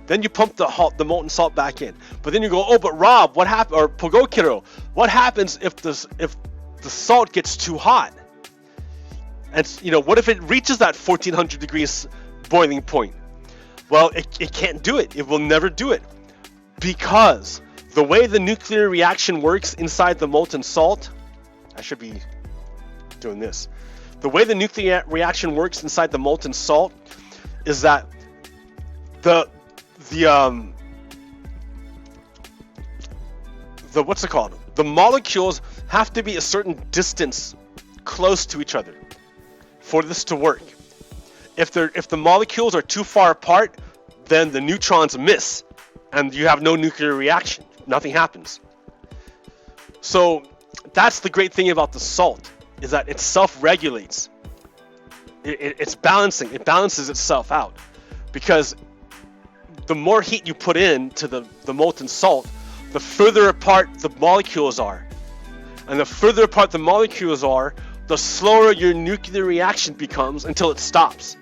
Then you pump the molten salt back in. But then you go, oh, but Rob, what happened? Or PoGokeRo, what happens if the salt gets too hot? And what if it reaches that 1400 degrees boiling point? Well, it can't do it. It will never do it. Because the way the nuclear reaction works inside the molten salt, I should be doing this. The way the nuclear reaction works inside the molten salt is that the what's it called? The molecules have to be a certain distance close to each other for this to work. If the molecules are too far apart, then the neutrons miss and you have no nuclear reaction. Nothing happens. So that's the great thing about the salt, is that it self-regulates. It's balancing. It balances itself out. Because the more heat you put in to the molten salt, the further apart the molecules are. And the further apart the molecules are, the slower your nuclear reaction becomes until it stops.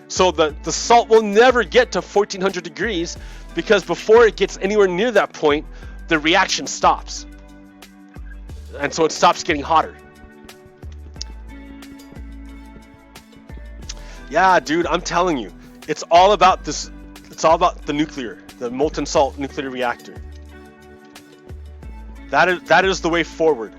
So the salt will never get to 1400 degrees because before it gets anywhere near that point, the reaction stops. And so it stops getting hotter. Yeah, dude, I'm telling you, it's all about this It's all about the molten salt nuclear reactor. That is the way forward.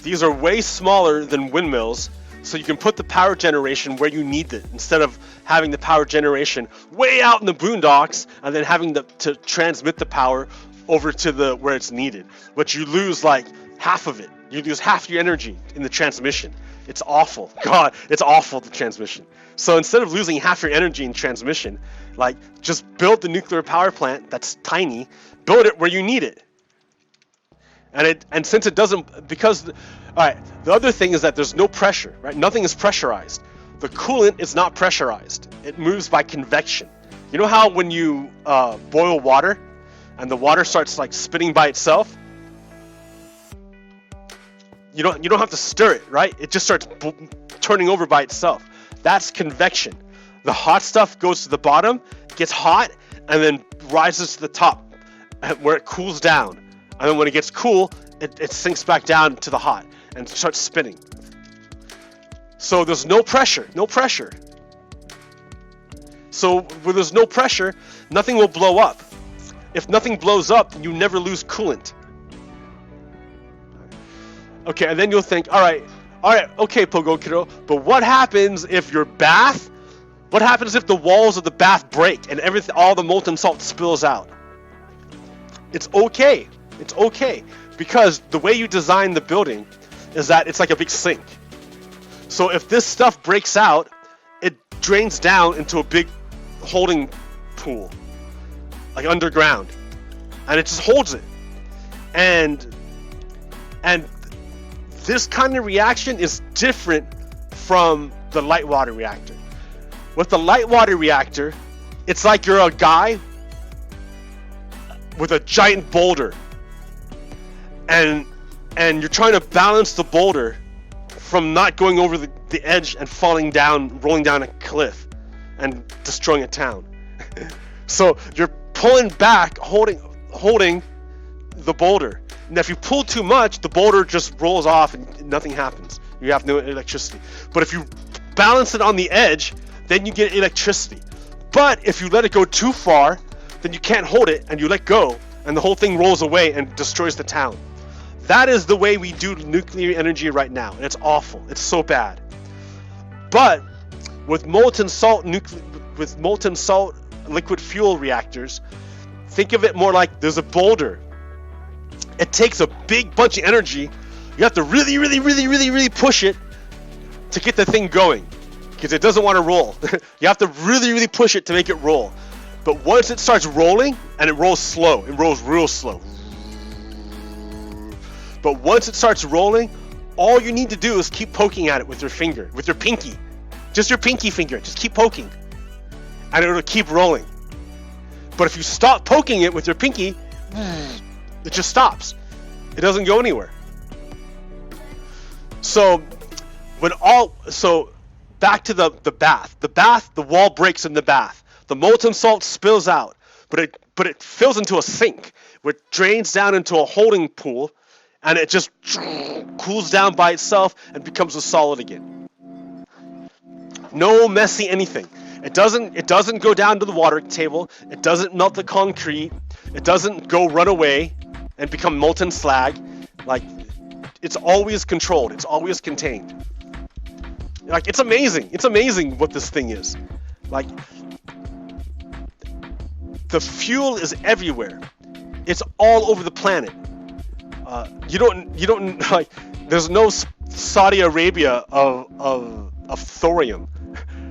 These are way smaller than windmills, so you can put the power generation where you need it instead of having the power generation way out in the boondocks and then having to transmit the power over to where it's needed. But you lose like half of it. You lose half your energy in the transmission. It's awful. God, it's awful, the transmission. So instead of losing half your energy in transmission, like, just build the nuclear power plant that's tiny, build it where you need it. And since it doesn't, because, all right, the other thing is that there's no pressure, right? Nothing is pressurized. The coolant is not pressurized. It moves by convection. You know how when you boil water and the water starts like spinning by itself? You don't have to stir it, right? It just starts turning over by itself. That's convection. The hot stuff goes to the bottom, gets hot, and then rises to the top where it cools down. And then when it gets cool, it sinks back down to the hot and starts spinning. So there's no pressure, no pressure. So where there's no pressure, nothing will blow up. If nothing blows up, you never lose coolant. Okay, and then you'll think, all right, okay, PoGokeRo, but what happens if your bath, what happens if the walls of the bath break and all the molten salt spills out? It's okay. It's okay, because the way you design the building is that it's like a big sink. So if this stuff breaks out, it drains down into a big holding pool, like underground, and it just holds it. And this kind of reaction is different from the light water reactor. With the light water reactor, it's like you're a guy with a giant boulder, and you're trying to balance the boulder from not going over the edge and falling down, rolling down a cliff and destroying a town. So you're pulling back, holding the boulder. And if you pull too much, the boulder just rolls off and nothing happens. You have no electricity. But if you balance it on the edge, then you get electricity. But if you let it go too far, then you can't hold it and you let go, and the whole thing rolls away and destroys the town. That is the way we do nuclear energy right now, and it's awful. It's so bad. But with molten salt liquid fuel reactors, think of it more like there's a boulder. It takes a big bunch of energy. You have to really push it to get the thing going, because it doesn't want to roll. You have to really push it to make it roll. But once it starts rolling, and it rolls slow, it rolls real slow. But once it starts rolling, all you need to do is keep poking at it with your finger, with your pinky. Just your pinky finger, just keep poking. And it'll keep rolling. But if you stop poking it with your pinky, it just stops. It doesn't go anywhere. So back to the bath. The wall breaks in the bath. The molten salt spills out, but it fills into a sink, which drains down into a holding pool, and it just cools down by itself and becomes a solid again. No messy anything. It doesn't go down to the water table. It doesn't melt the concrete. It doesn't go run away and become molten slag. Like, it's always controlled. It's always contained. Like, it's amazing. It's amazing what this thing is. Like, the fuel is everywhere. It's all over the planet. You don't like. There's no Saudi Arabia of thorium.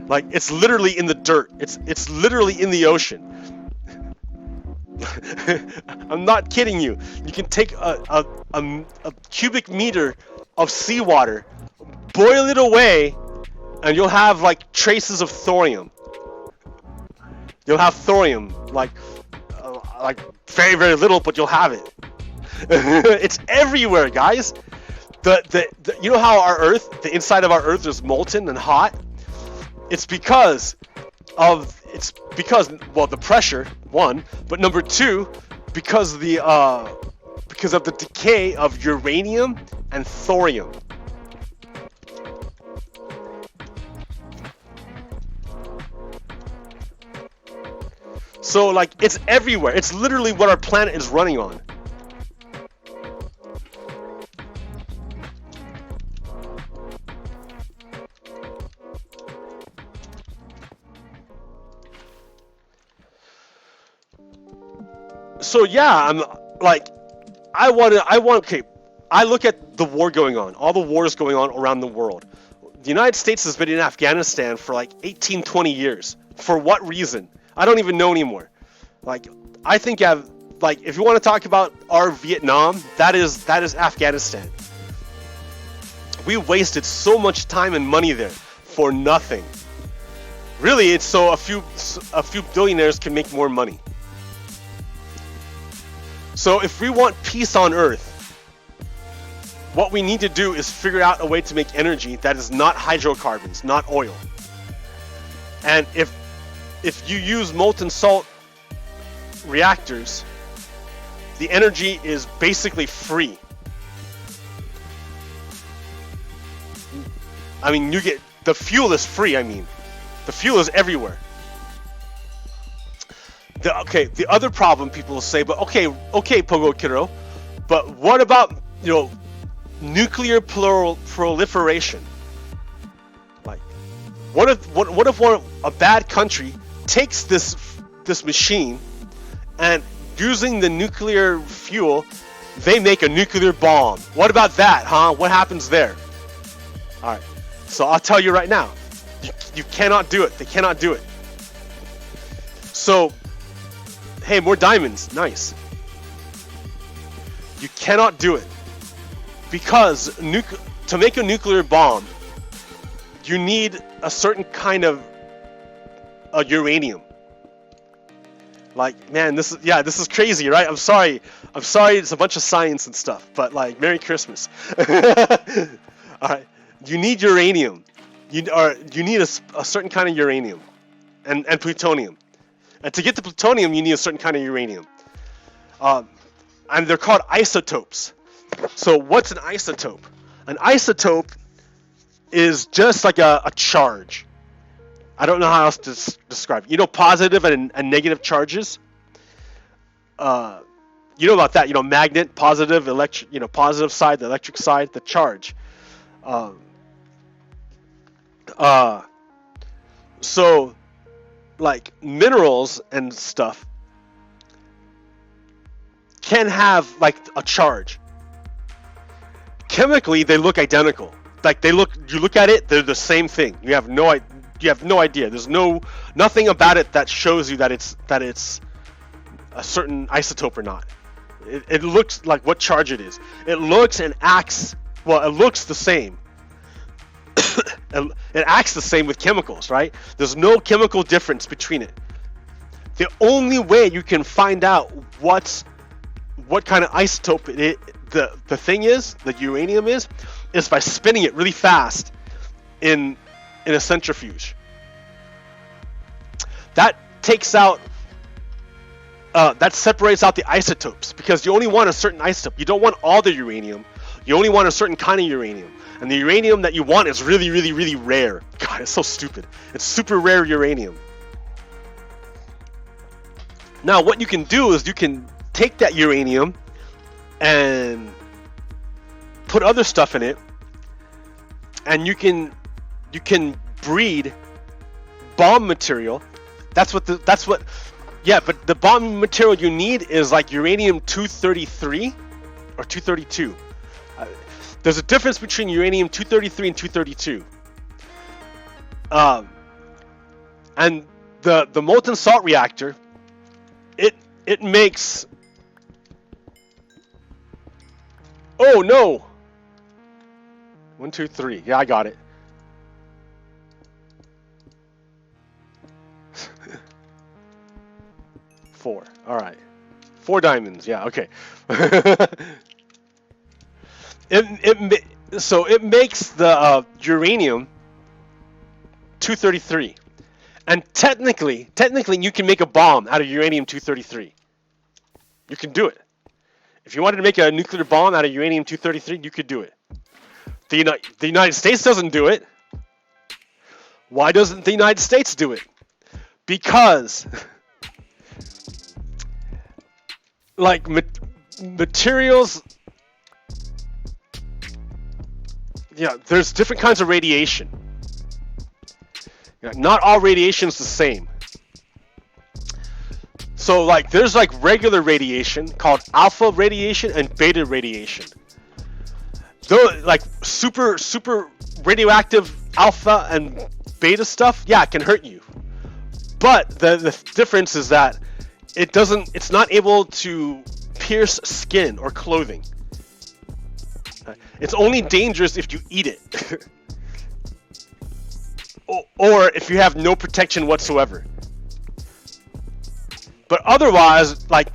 Like, it's literally in the dirt. It's literally in the ocean. I'm not kidding you. You can take a cubic meter of seawater, boil it away, and you'll have like traces of thorium. You'll have thorium, like very little, but you'll have it. It's everywhere, guys. You know how our Earth, the inside of our Earth, is molten and hot? It's because the pressure, one, but number two, because of the decay of uranium and thorium. So like it's everywhere. It's literally what our planet is running on. So yeah, I'm like, okay, I look at the war going on, all the wars going on around the world. The United States has been in Afghanistan for like 18, 20 years. For what reason? I don't even know anymore. Like, I think like if you want to talk about our Vietnam, that is Afghanistan. We wasted so much time and money there for nothing. Really, it's so a few billionaires can make more money. So if we want peace on Earth, what we need to do is figure out a way to make energy that is not hydrocarbons, not oil. And if you use molten salt reactors, the energy is basically free. I mean, the fuel is free. I mean, the fuel is everywhere. The other problem people will say, but okay, PoGokeRo, but what about, nuclear proliferation? Like, what if a bad country takes this machine and using the nuclear fuel, they make a nuclear bomb? What about that, huh? What happens there? All right, so I'll tell you right now, you cannot do it. They cannot do it. So, hey, more diamonds, nice. You cannot do it because to make a nuclear bomb, you need a certain kind of uranium. Like, man, this is crazy, right? I'm sorry, it's a bunch of science and stuff, but like, Merry Christmas. All right, you need uranium. You need a certain kind of uranium and plutonium. And to get the plutonium, you need a certain kind of uranium. And they're called isotopes. So what's an isotope? An isotope is just like a charge. I don't know how else to describe it. Positive and negative charges? You know about that. Magnet, positive, electric, positive side, the electric side, the charge. So, like, minerals and stuff can have like a charge. Chemically, they look identical. Like you look at it, they're the same thing. You have no idea. There's nothing about it that shows you that it's a certain isotope or not. It looks like what charge it is. It looks and acts, well, it looks the same. It acts the same with chemicals, right? There's no chemical difference between it. The only way you can find out what kind of isotope the thing is, the uranium is by spinning it really fast in a centrifuge. That takes out, that separates out the isotopes, because you only want a certain isotope. You don't want all the uranium. You only want a certain kind of uranium. And the uranium that you want is really, really, really rare. God, it's so stupid. It's super rare uranium. Now, what you can do is you can take that uranium and put other stuff in it, and you can breed bomb material. Yeah, but the bomb material you need is like uranium-233 or 232. There's a difference between uranium-233 and 232. And the molten salt reactor, it makes... Oh no! 1, 2, 3. Yeah, I got it. Four. All right. 4 diamonds. Yeah. Okay. So it makes the uranium 233, and technically you can make a bomb out of uranium 233. You can do it. If you wanted to make a nuclear bomb out of uranium 233, you could do it. The United States doesn't do it. Why doesn't the United States do it? Because like materials. Yeah, there's different kinds of radiation. Yeah, not all radiation is the same. So like there's like regular radiation called alpha radiation and beta radiation. Though like super radioactive alpha and beta stuff, yeah, it can hurt you. But the difference is that it's not able to pierce skin or clothing. It's only dangerous if you eat it. Or if you have no protection whatsoever. But otherwise, like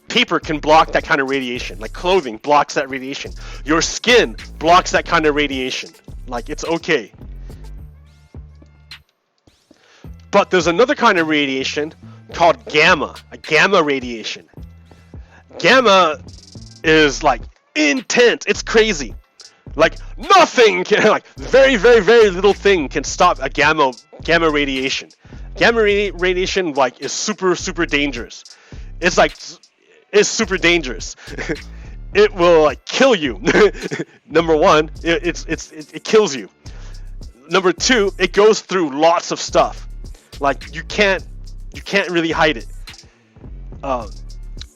paper can block that kind of radiation. Like clothing blocks that radiation. Your skin blocks that kind of radiation. Like it's okay. But there's another kind of radiation called gamma, a gamma radiation. Gamma is like intense. It's crazy. Like nothing can, like very little thing can stop a gamma radiation. Gamma radiation like is super dangerous. It's super dangerous. It will like kill you. Number one, it kills you. Number two, it goes through lots of stuff. Like you can't really hide it.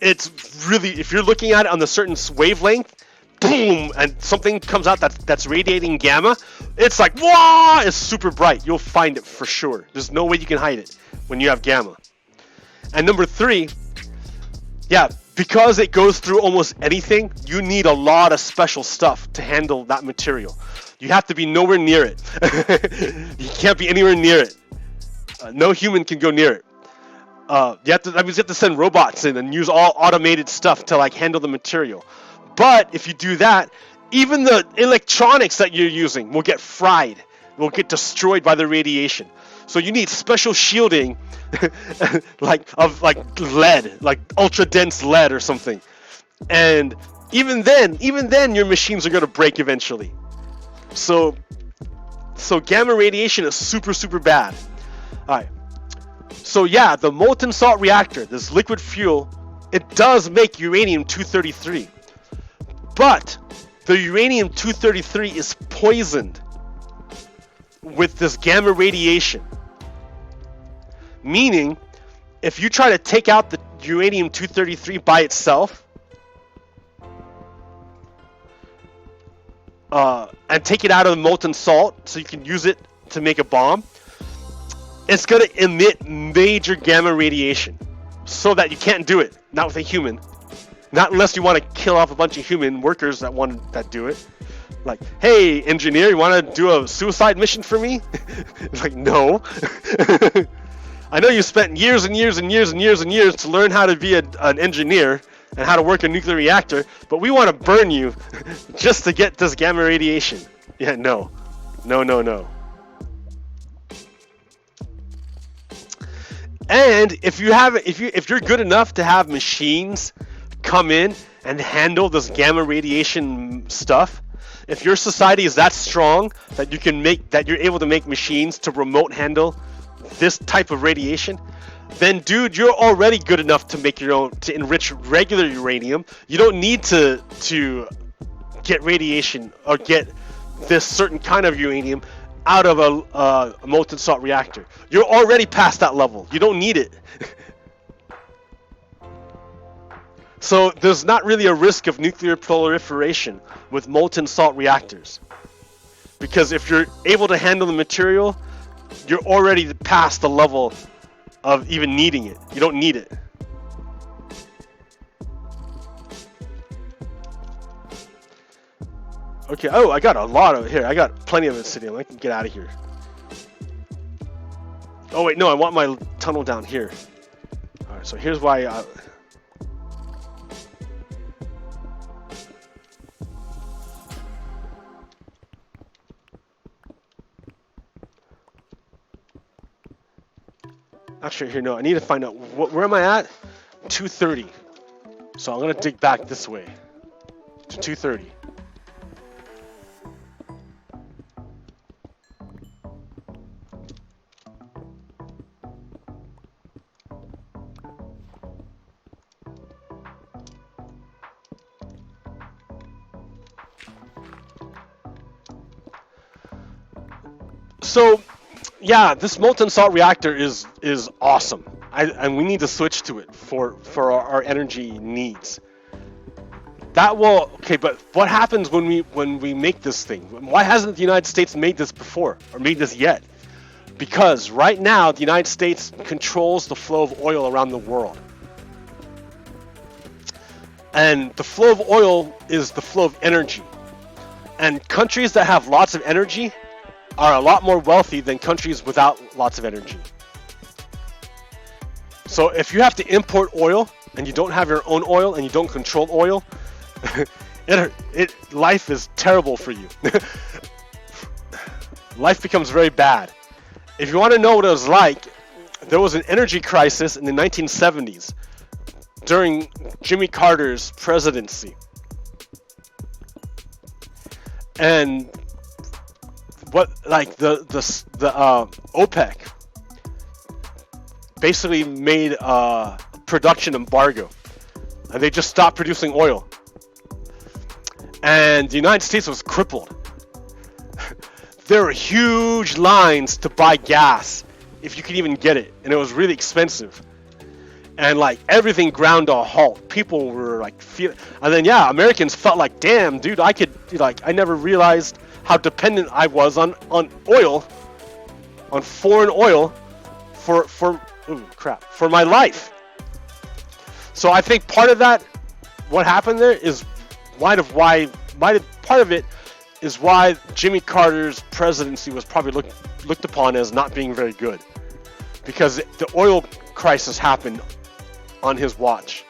It's really, if you're looking at it on a certain wavelength, boom, and something comes out that's radiating gamma, it's like, wow, it's super bright. You'll find it for sure. There's no way you can hide it when you have gamma. And number three, yeah, because it goes through almost anything, you need a lot of special stuff to handle that material. You have to be nowhere near it. You can't be anywhere near it. No human can go near it. You have to send robots in and use all automated stuff to like handle the material. But if you do that, even the electronics that you're using will get fried, will get destroyed by the radiation. So you need special shielding, like lead, like ultra dense lead or something. And even then, your machines are gonna break eventually. So gamma radiation is super bad. All right. So yeah, the molten salt reactor, this liquid fuel, it does make uranium-233. But the uranium-233 is poisoned with this gamma radiation. Meaning, if you try to take out the uranium-233 by itself, and take it out of the molten salt so you can use it to make a bomb, it's going to emit major gamma radiation, so that you can't do it. Not with a human. Not unless you want to kill off a bunch of human workers that do it. Like, hey, engineer, you want to do a suicide mission for me? Like, no. I know you spent years and years to learn how to be an engineer and how to work a nuclear reactor, but we want to burn you just to get this gamma radiation. Yeah, no. And if you're good enough to have machines come in and handle this gamma radiation stuff, if your society is that strong that you're able to make machines to remote handle this type of radiation, then dude, you're already good enough to make your own, to enrich regular uranium. You don't need to get radiation or get this certain kind of uranium out of a molten salt reactor. You're already past that level. You don't need it. So there's not really a risk of nuclear proliferation with molten salt reactors. Because if you're able to handle the material, you're already past the level of even needing it. You don't need it. Okay, oh, I got a lot of here. I got plenty of obsidian. I can get out of here. Oh wait, no, I want my tunnel down here. Alright, so here's why actually, here, no, I need to find out, where am I at? 230. So I'm going to dig back this way to 230. So, yeah, this molten salt reactor is awesome. And we need to switch to it for our energy needs. That will okay, but what happens when we make this thing? Why hasn't the United States made this before or made this yet? Because right now the United States controls the flow of oil around the world. And the flow of oil is the flow of energy. And countries that have lots of energy are a lot more wealthy than countries without lots of energy. So if you have to import oil and you don't have your own oil and you don't control oil, life is terrible for you. Life becomes very bad. If you want to know what it was like, there was an energy crisis in the 1970s during Jimmy Carter's presidency. And what like the OPEC basically made a production embargo, and they just stopped producing oil. And the United States was crippled. There were huge lines to buy gas, if you could even get it, and it was really expensive. And like everything ground to a halt. People were like feeling, and then yeah, Americans felt like, damn, dude, I never realized how dependent I was on oil, on foreign oil, for my life. So I think part of that, what happened there is part of it is why Jimmy Carter's presidency was probably looked upon as not being very good, because the oil crisis happened on his watch.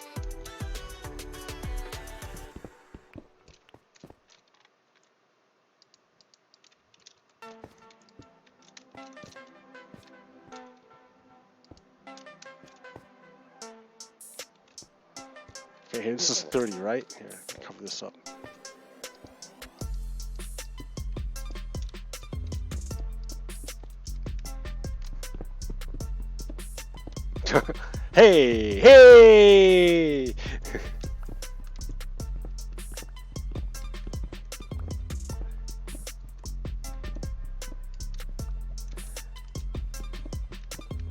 Okay, this is 30, right? Here, cover this up. Hey!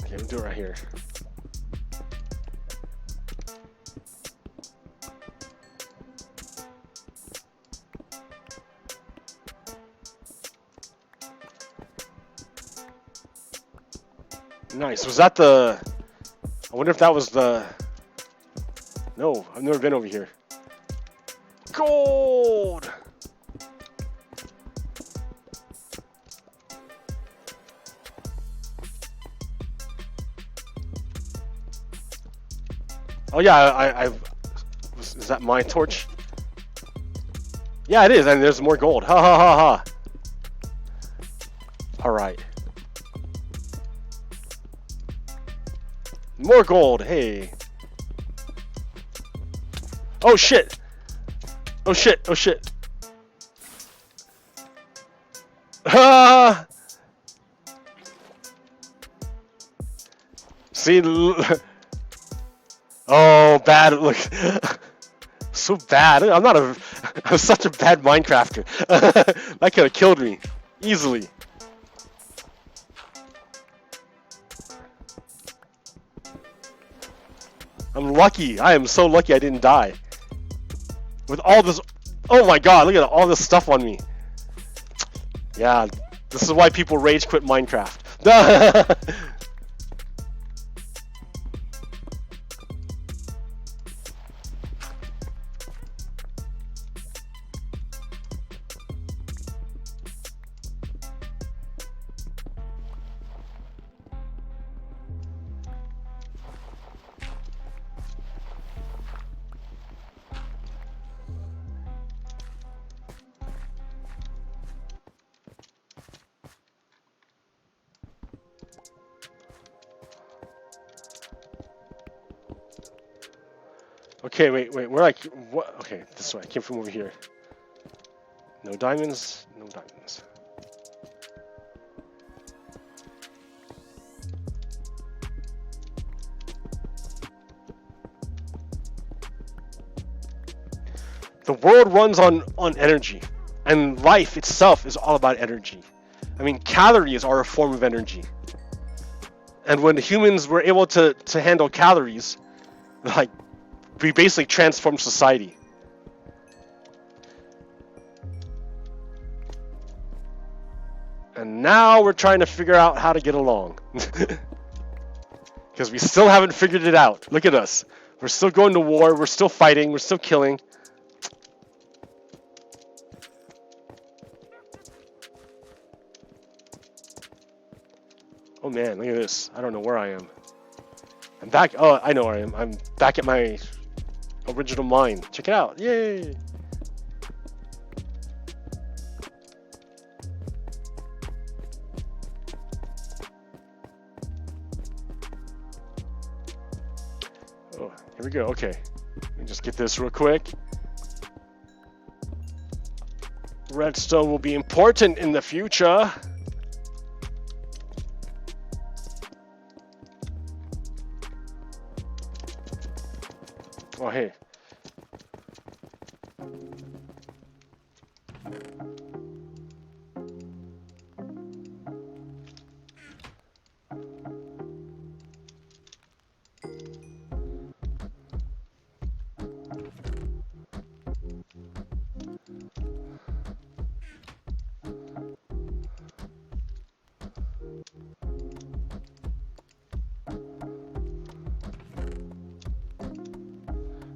Okay, we'll do it right here. Nice. Was that the... I wonder if that was the... No, I've never been over here. Gold! Oh yeah, is that my torch? Yeah, it is, and there's more gold. Ha ha ha ha. Alright. More gold, hey. Oh shit! Oh shit, oh shit. Ah! See, oh, bad, look. So bad. I'm such a bad Minecrafter. That could have killed me. Easily. I'm lucky. I am so lucky I didn't die. With all this... Oh my god, look at all this stuff on me. Yeah, this is why people rage quit Minecraft. Okay, wait, we're like, what? Okay, this way, I came from over here. No diamonds, no diamonds. The world runs on energy, and life itself is all about energy. I mean, calories are a form of energy. And when humans were able to handle calories, like, we basically transformed society. And now we're trying to figure out how to get along. Because we still haven't figured it out. Look at us. We're still going to war. We're still fighting. We're still killing. Oh man, look at this. I don't know where I am. I'm back. Oh, I know where I am. I'm back at my original mine. Check it out. Yay! Oh, here we go. Okay. Let me just get this real quick. Redstone will be important in the future. Oh, hey.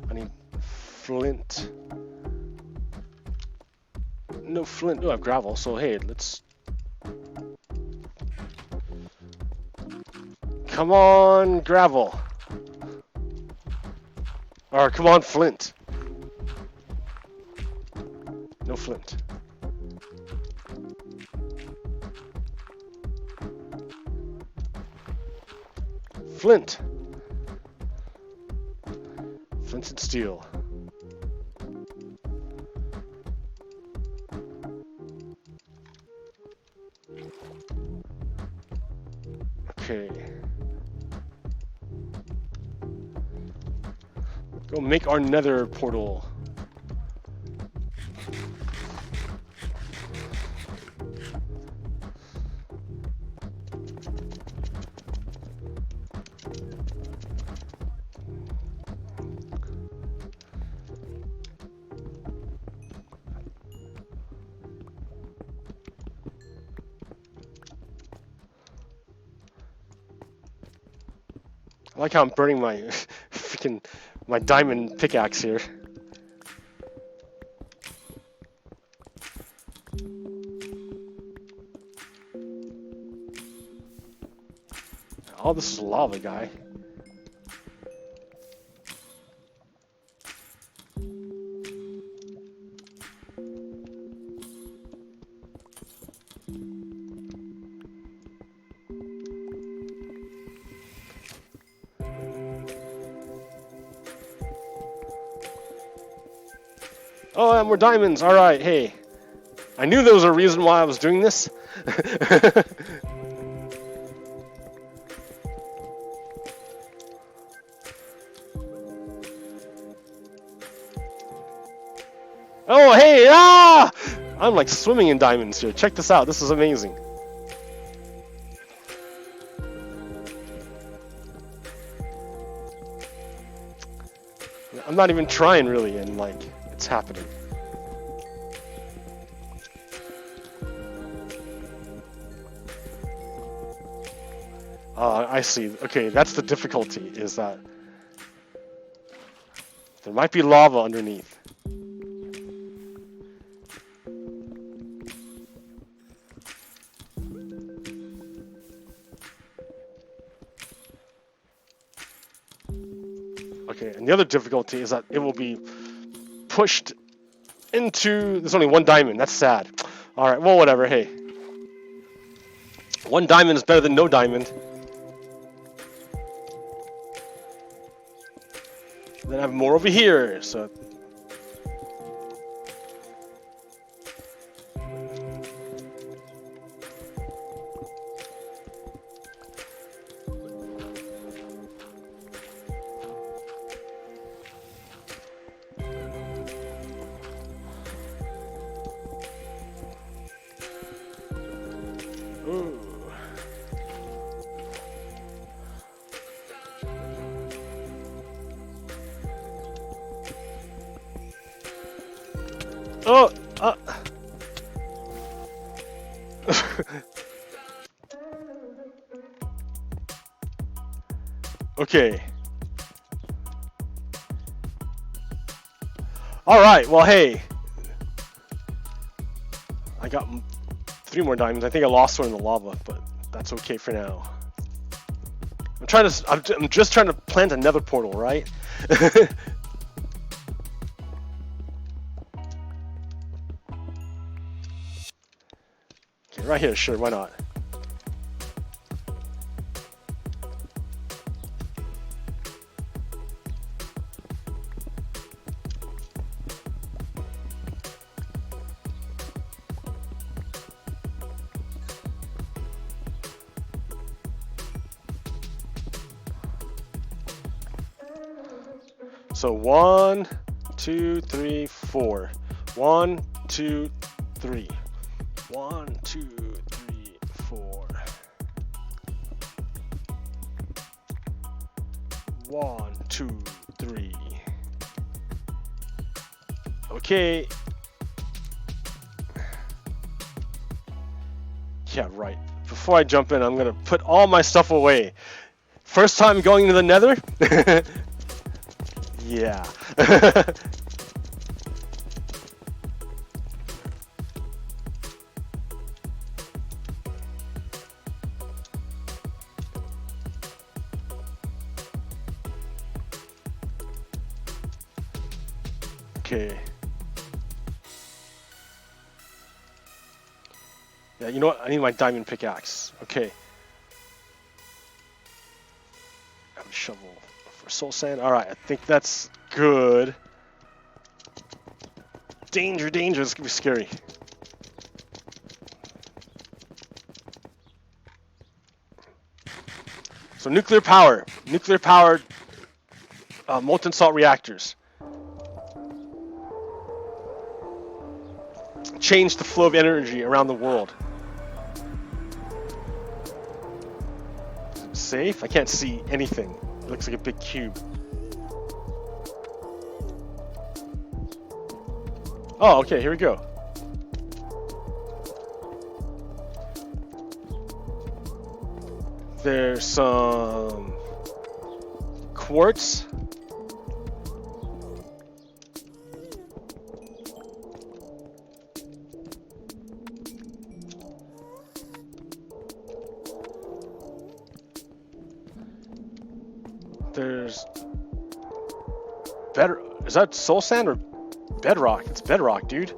I need flint. No flint. No, I have gravel. So hey, let's. Come on, gravel. Or come on, flint. No flint. Flint. Flint and steel. Okay. Go make our nether portal. I like how I'm burning my freaking my diamond pickaxe here. Oh, this is lava, guy. Oh, and more diamonds. All right, hey. I knew there was a reason why I was doing this. Oh, hey, ah! I'm like swimming in diamonds here. Check this out. This is amazing. I'm not even trying really, and like, it's happening. I see. Okay, that's the difficulty, is that there might be lava underneath. Okay, and the other difficulty is that it will be pushed into... There's only one diamond. That's sad. Alright, well, whatever. Hey. One diamond is better than no diamond. Then I have more over here, so... Ooh. Oh! Okay. Alright, well, hey. I got 3 more diamonds. I think I lost one in the lava, but that's okay for now. I'm just trying to plant a nether portal, right? Okay, right here, sure, why not? So 1, 2, 3, 4. 1, 2, 3. 1, 2, 3, 4. 1, 2, 3. Okay. Yeah, right. Before I jump in, I'm gonna put all my stuff away. First time going to the nether? Yeah. Okay. Yeah, you know what? I need my diamond pickaxe. Okay. I have a shovel for soul sand. Alright, I think that's good. Danger, danger. This could be scary. So nuclear power. Nuclear powered molten salt reactors. Change the flow of energy around the world. Is it safe? I can't see anything. It looks like a big cube. Oh, okay, here we go. There's some quartz. There's is that soul sand or bedrock? It's bedrock, dude.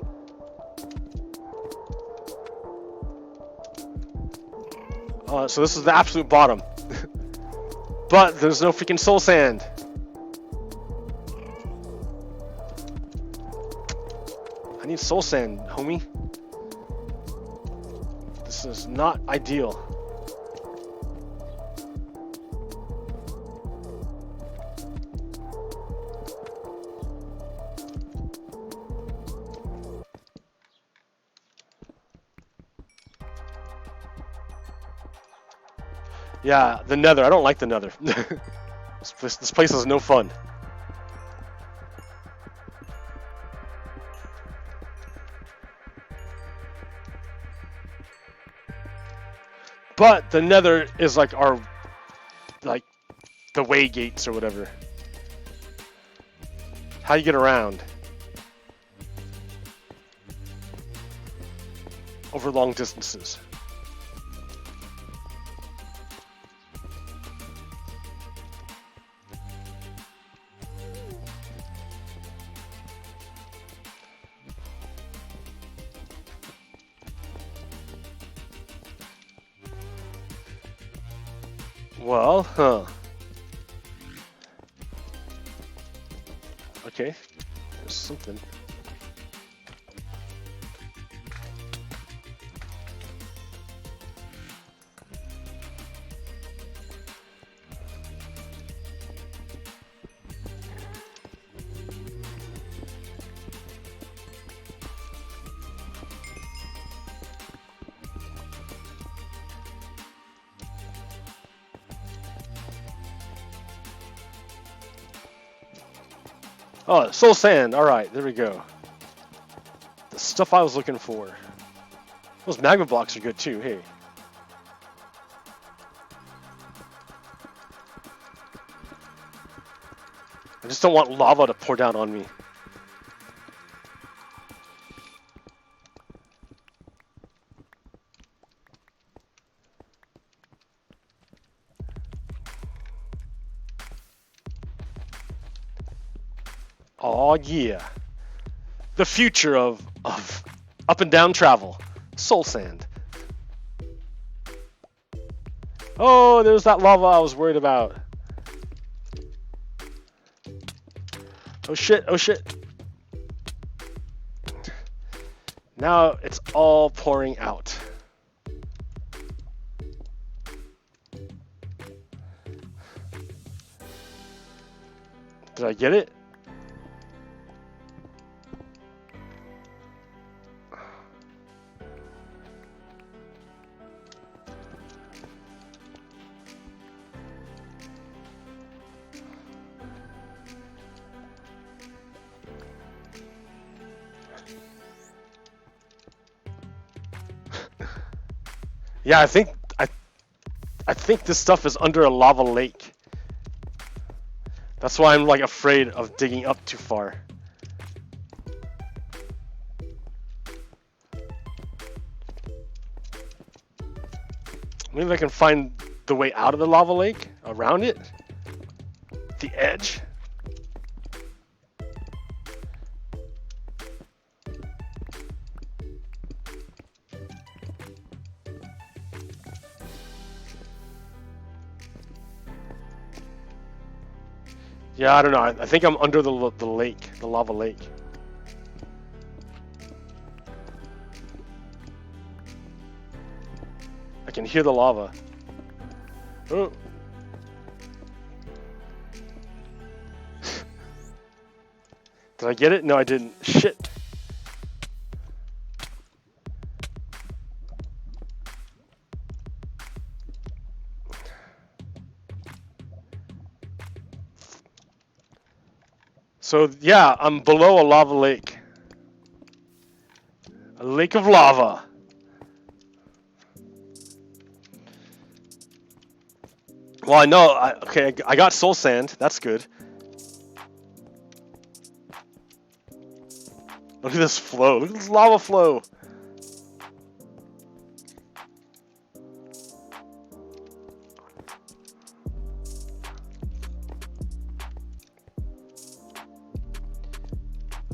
So this is the absolute bottom. But there's no freaking soul sand. I need soul sand, homie. This is not ideal. Yeah, the nether. I don't like the nether. This place is no fun. But the nether is like the way gates or whatever. How you get around? Over long distances. Well, huh. Okay, there's something. Oh, soul sand. All right, there we go. The stuff I was looking for. Those magma blocks are good too. Hey. I just don't want lava to pour down on me. Oh yeah. The future of up and down travel. Soul sand. Oh, there's that lava I was worried about. Oh shit, oh shit. Now it's all pouring out. Did I get it? Yeah, I think this stuff is under a lava lake. That's why I'm like afraid of digging up too far. Maybe I can find the way out of the lava lake, around it, the edge. Yeah, I don't know. I think I'm under the lake, the lava lake. I can hear the lava. Oh. Did I get it? No, I didn't. Shit. So, yeah, I'm below a lava lake. A lake of lava. Well, I know. Okay, I got soul sand. That's good. Look at this flow. Look at this lava flow.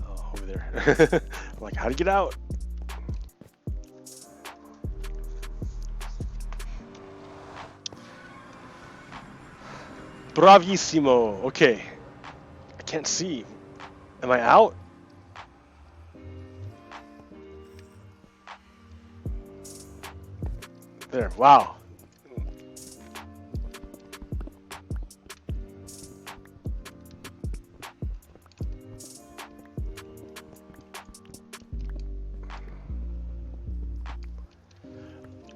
Oh, over there. I'm like, how to get out? Bravissimo. Okay. I can't see. Am I out? There. Wow.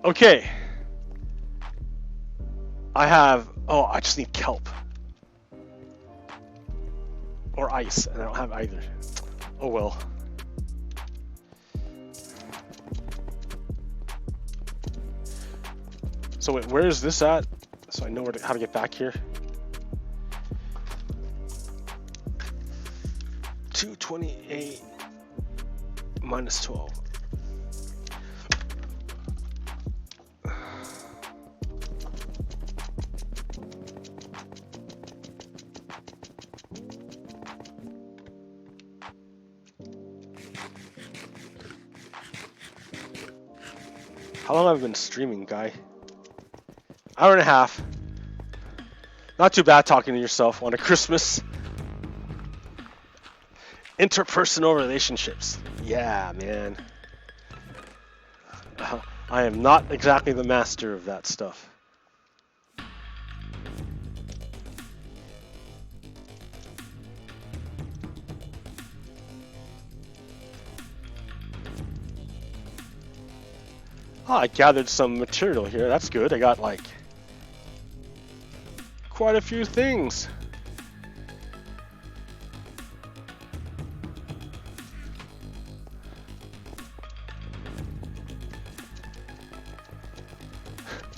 Okay. I have... Oh, I just need kelp. Or ice, and I don't have either. Oh well. So wait, where is this at? So I know how to get back here. 228 minus 12. How long have I been streaming, guy? Hour and a half. Not too bad talking to yourself on a Christmas. Interpersonal relationships. Yeah, man. I am not exactly the master of that stuff. Oh, I gathered some material here. That's good. I got like quite a few things.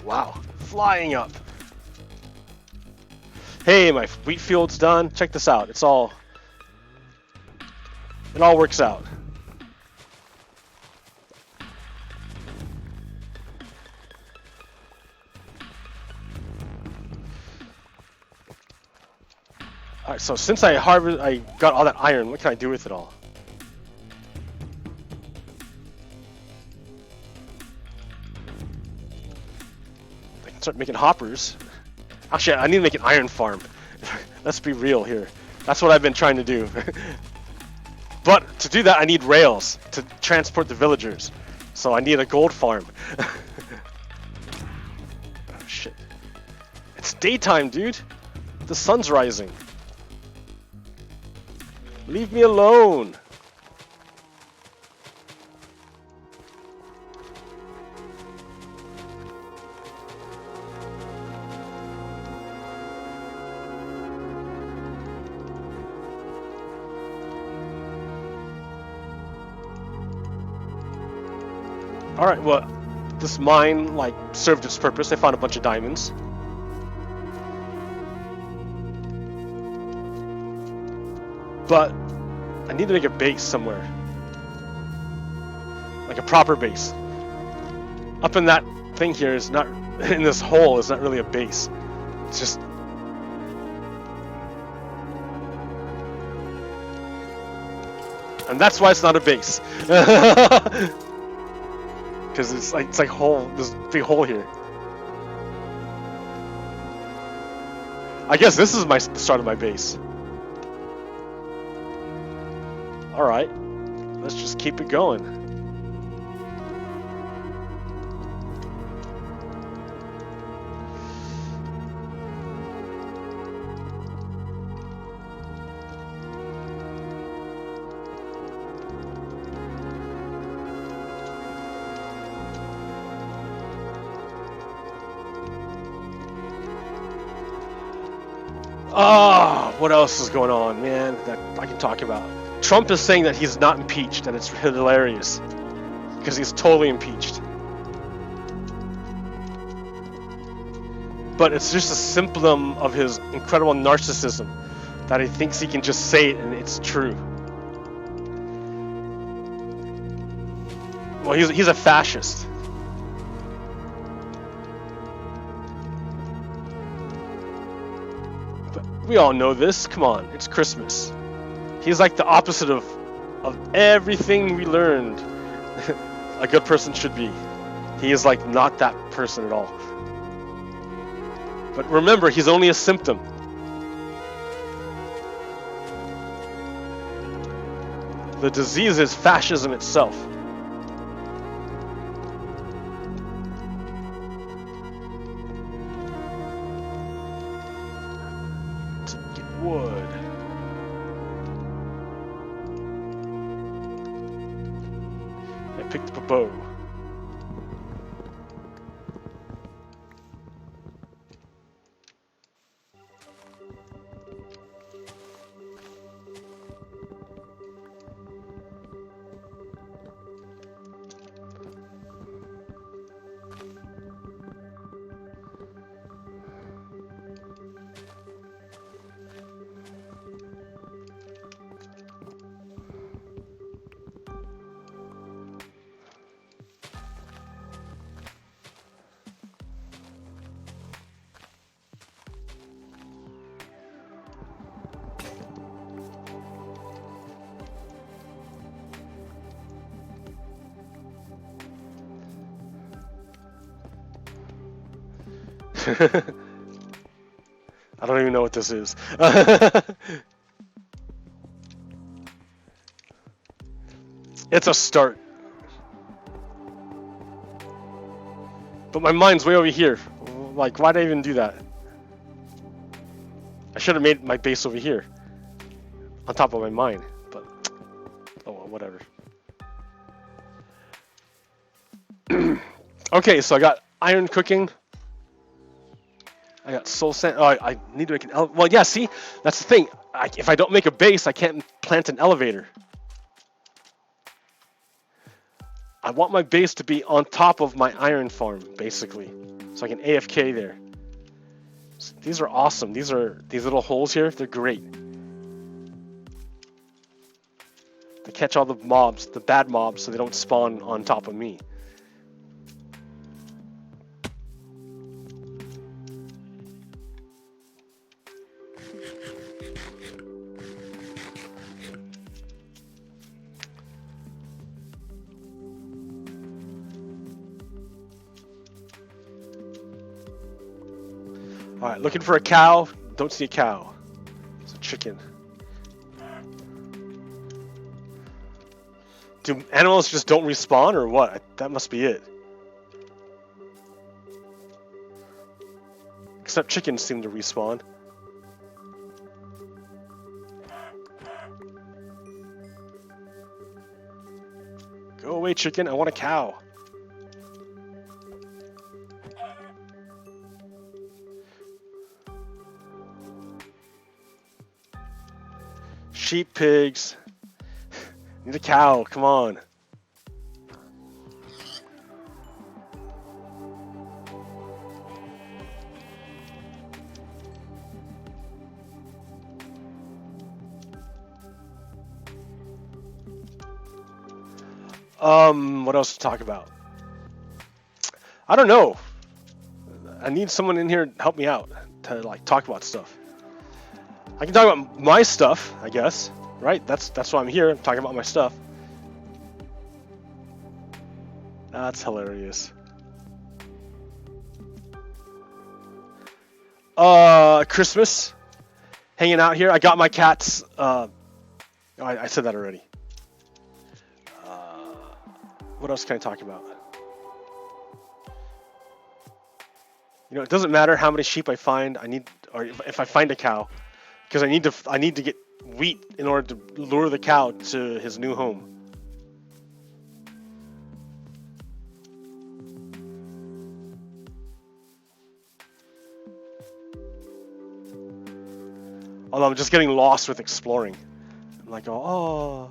Wow, flying up. Hey, my wheat field's done. Check this out. It all works out. Alright, so since I got all that iron, what can I do with it all? I can start making hoppers. Actually, I need to make an iron farm. Let's be real here. That's what I've been trying to do. But to do that, I need rails to transport the villagers. So I need a gold farm. Oh, shit. It's daytime, dude. The sun's rising. Leave me alone. Alright, well, this mine, like, served its purpose. I found a bunch of diamonds. But I need to make a base somewhere. Like a proper base. Up in that thing here is not, in this hole is not really a base. It's just... And that's why it's not a base. Because it's like hole, this big hole here. I guess this is the start of my base. Alright, let's just keep it going. What else is going on, man, that I can talk about? Trump is saying that he's not impeached, and it's hilarious. Because he's totally impeached. But it's just a symptom of his incredible narcissism. That he thinks he can just say it and it's true. Well, he's a fascist. We all know this. Come on, it's Christmas. He's like the opposite of everything we learned a good person should be. He is like not that person at all. But remember, he's only a symptom. The disease is fascism itself. Wood. I picked up a bow. I don't even know what this is. It's a start. But my mind's way over here. Like, why did I even do that? I should have made my base over here. On top of my mine. But, oh well, whatever. Okay, so I got iron cooking. I got soul sand. Oh, I need to make an well, yeah, see? That's the thing. If I don't make a base, I can't plant an elevator. I want my base to be on top of my iron farm, basically. So I can AFK there. So these are awesome. These little holes here, they're great. They catch all the mobs, the bad mobs, so they don't spawn on top of me. Alright, looking for a cow. Don't see a cow. It's a chicken. Do animals just don't respawn or what? That must be it. Except chickens seem to respawn. Go away, chicken. I want a cow. Sheep, pigs. Need a cow, come on. What else to talk about? I don't know. I need someone in here to help me out to like talk about stuff. I can talk about my stuff, I guess, right? That's why I'm here. I'm talking about my stuff. That's hilarious. Christmas, hanging out here. I got my cats. I said that already. What else can I talk about? You know, it doesn't matter how many sheep I find. Or if I find a cow. Because I need to get wheat in order to lure the cow to his new home. Although I'm just getting lost with exploring. I'm like, oh.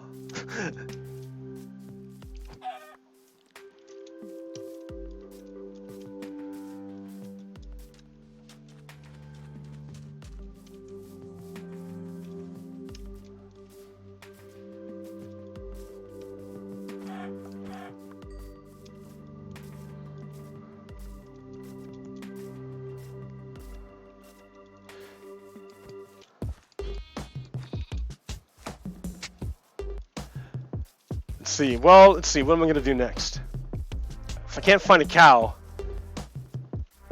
Let's see. What am I gonna do next? If I can't find a cow,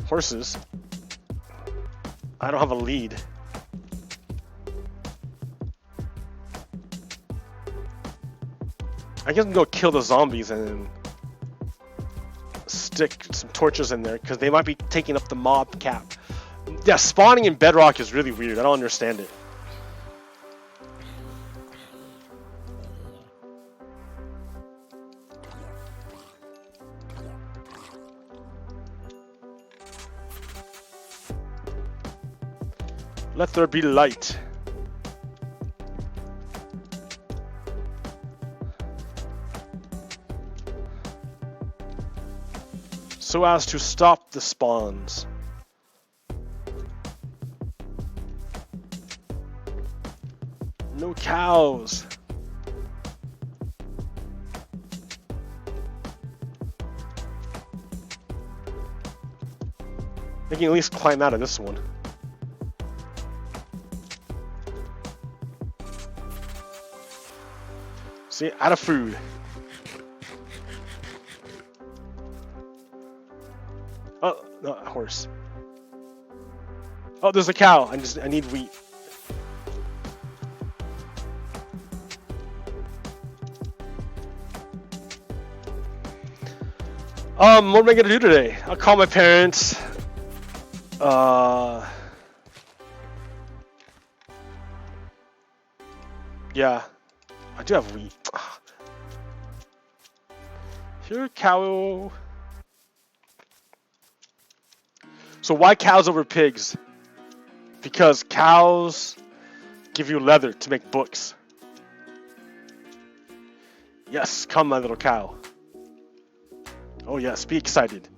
horses, I don't have a lead. I guess I can go kill the zombies and then stick some torches in there because they might be taking up the mob cap. Yeah, spawning in Bedrock is really weird. I don't understand it. Let there be light. So as to stop the spawns. No cows. They can at least climb out of this one. See, out of food. Oh, no, a horse. Oh, there's a cow. I need wheat. What am I gonna do today? I'll call my parents. Yeah, I do have wheat. Here, cow. So why cows over pigs? Because cows give you leather to make books. Yes, come my little cow. Oh yes, be excited.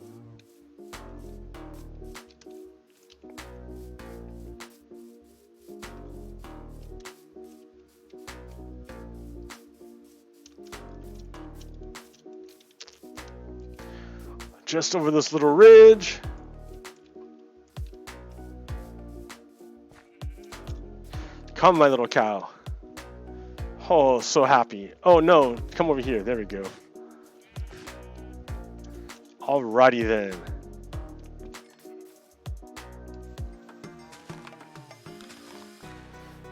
just over this little ridge. Come, my little cow. Oh, so happy. Oh no, come over here. There we go. Alrighty then.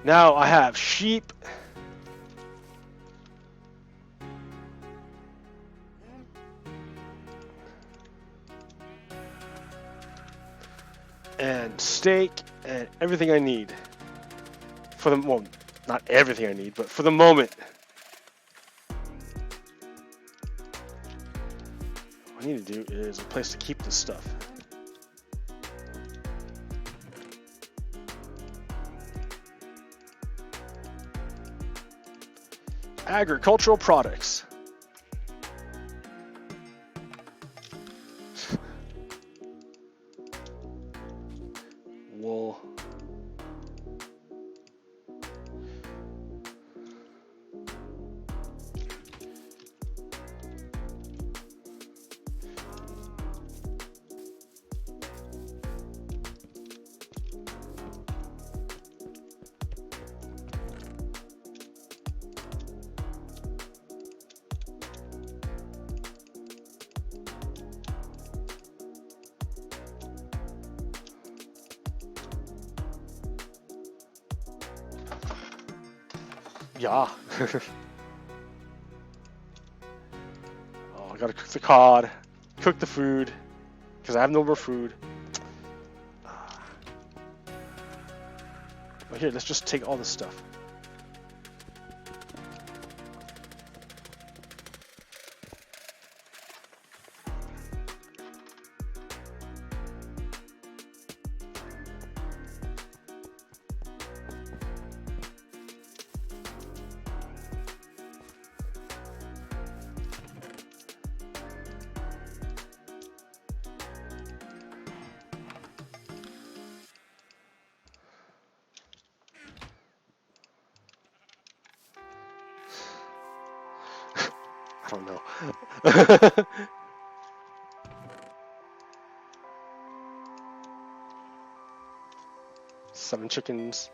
Now I have sheep. And steak and everything I need. For the, well, not everything I need, but for the moment. What I need to do is a place to keep this stuff. Agricultural products. Wool. Yeah. Oh, I gotta cook the cod, cook the food, because I have no more food. But here, let's just take all this stuff. I don't know. 7 chickens.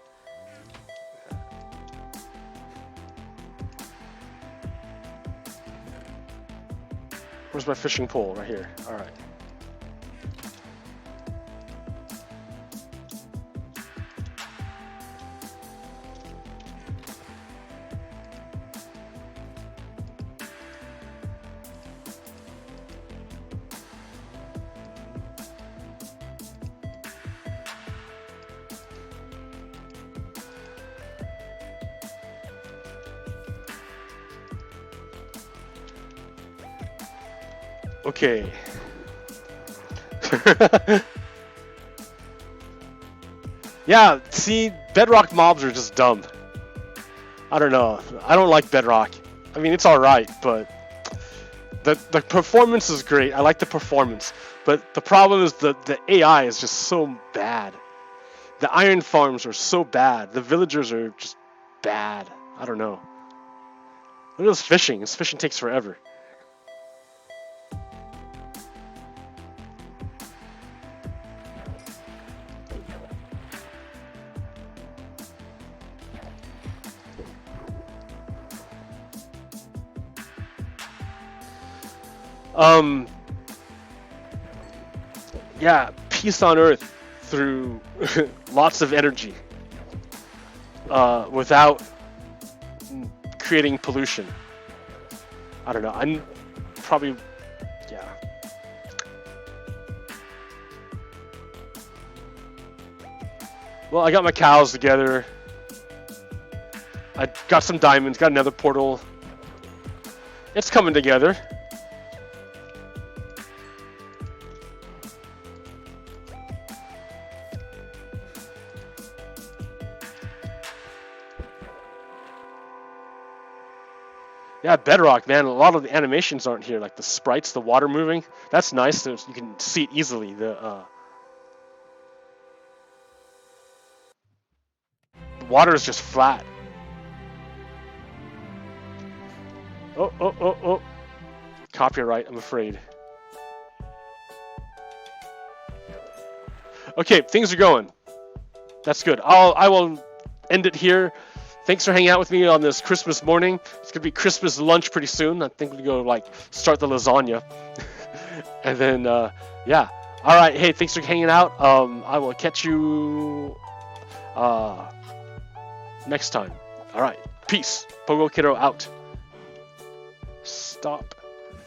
Where's my fishing pole? Right here. All right. Okay. Yeah, see, bedrock mobs are just dumb. I don't know. I don't like bedrock. I mean, it's alright, but the performance is great. I like the performance. But the problem is the AI is just so bad. The iron farms are so bad. The villagers are just bad. I don't know. Look at this fishing. This fishing takes forever. Yeah, peace on earth through lots of energy, without creating pollution. I don't know, I'm probably, yeah. Well, I got my cows together. I got some diamonds, got another portal. It's coming together. Yeah, Bedrock, man. A lot of the animations aren't here, like the sprites, the water moving. That's nice. So you can see it easily. The water is just flat. Oh. Copyright, I'm afraid. Okay, things are going. That's good. I will end it here. Thanks for hanging out with me on this Christmas morning. It's gonna be Christmas lunch pretty soon. I think we go like start the lasagna, and then yeah. All right. Hey, thanks for hanging out. I will catch you next time. All right. Peace. PoGokeRo out. Stop.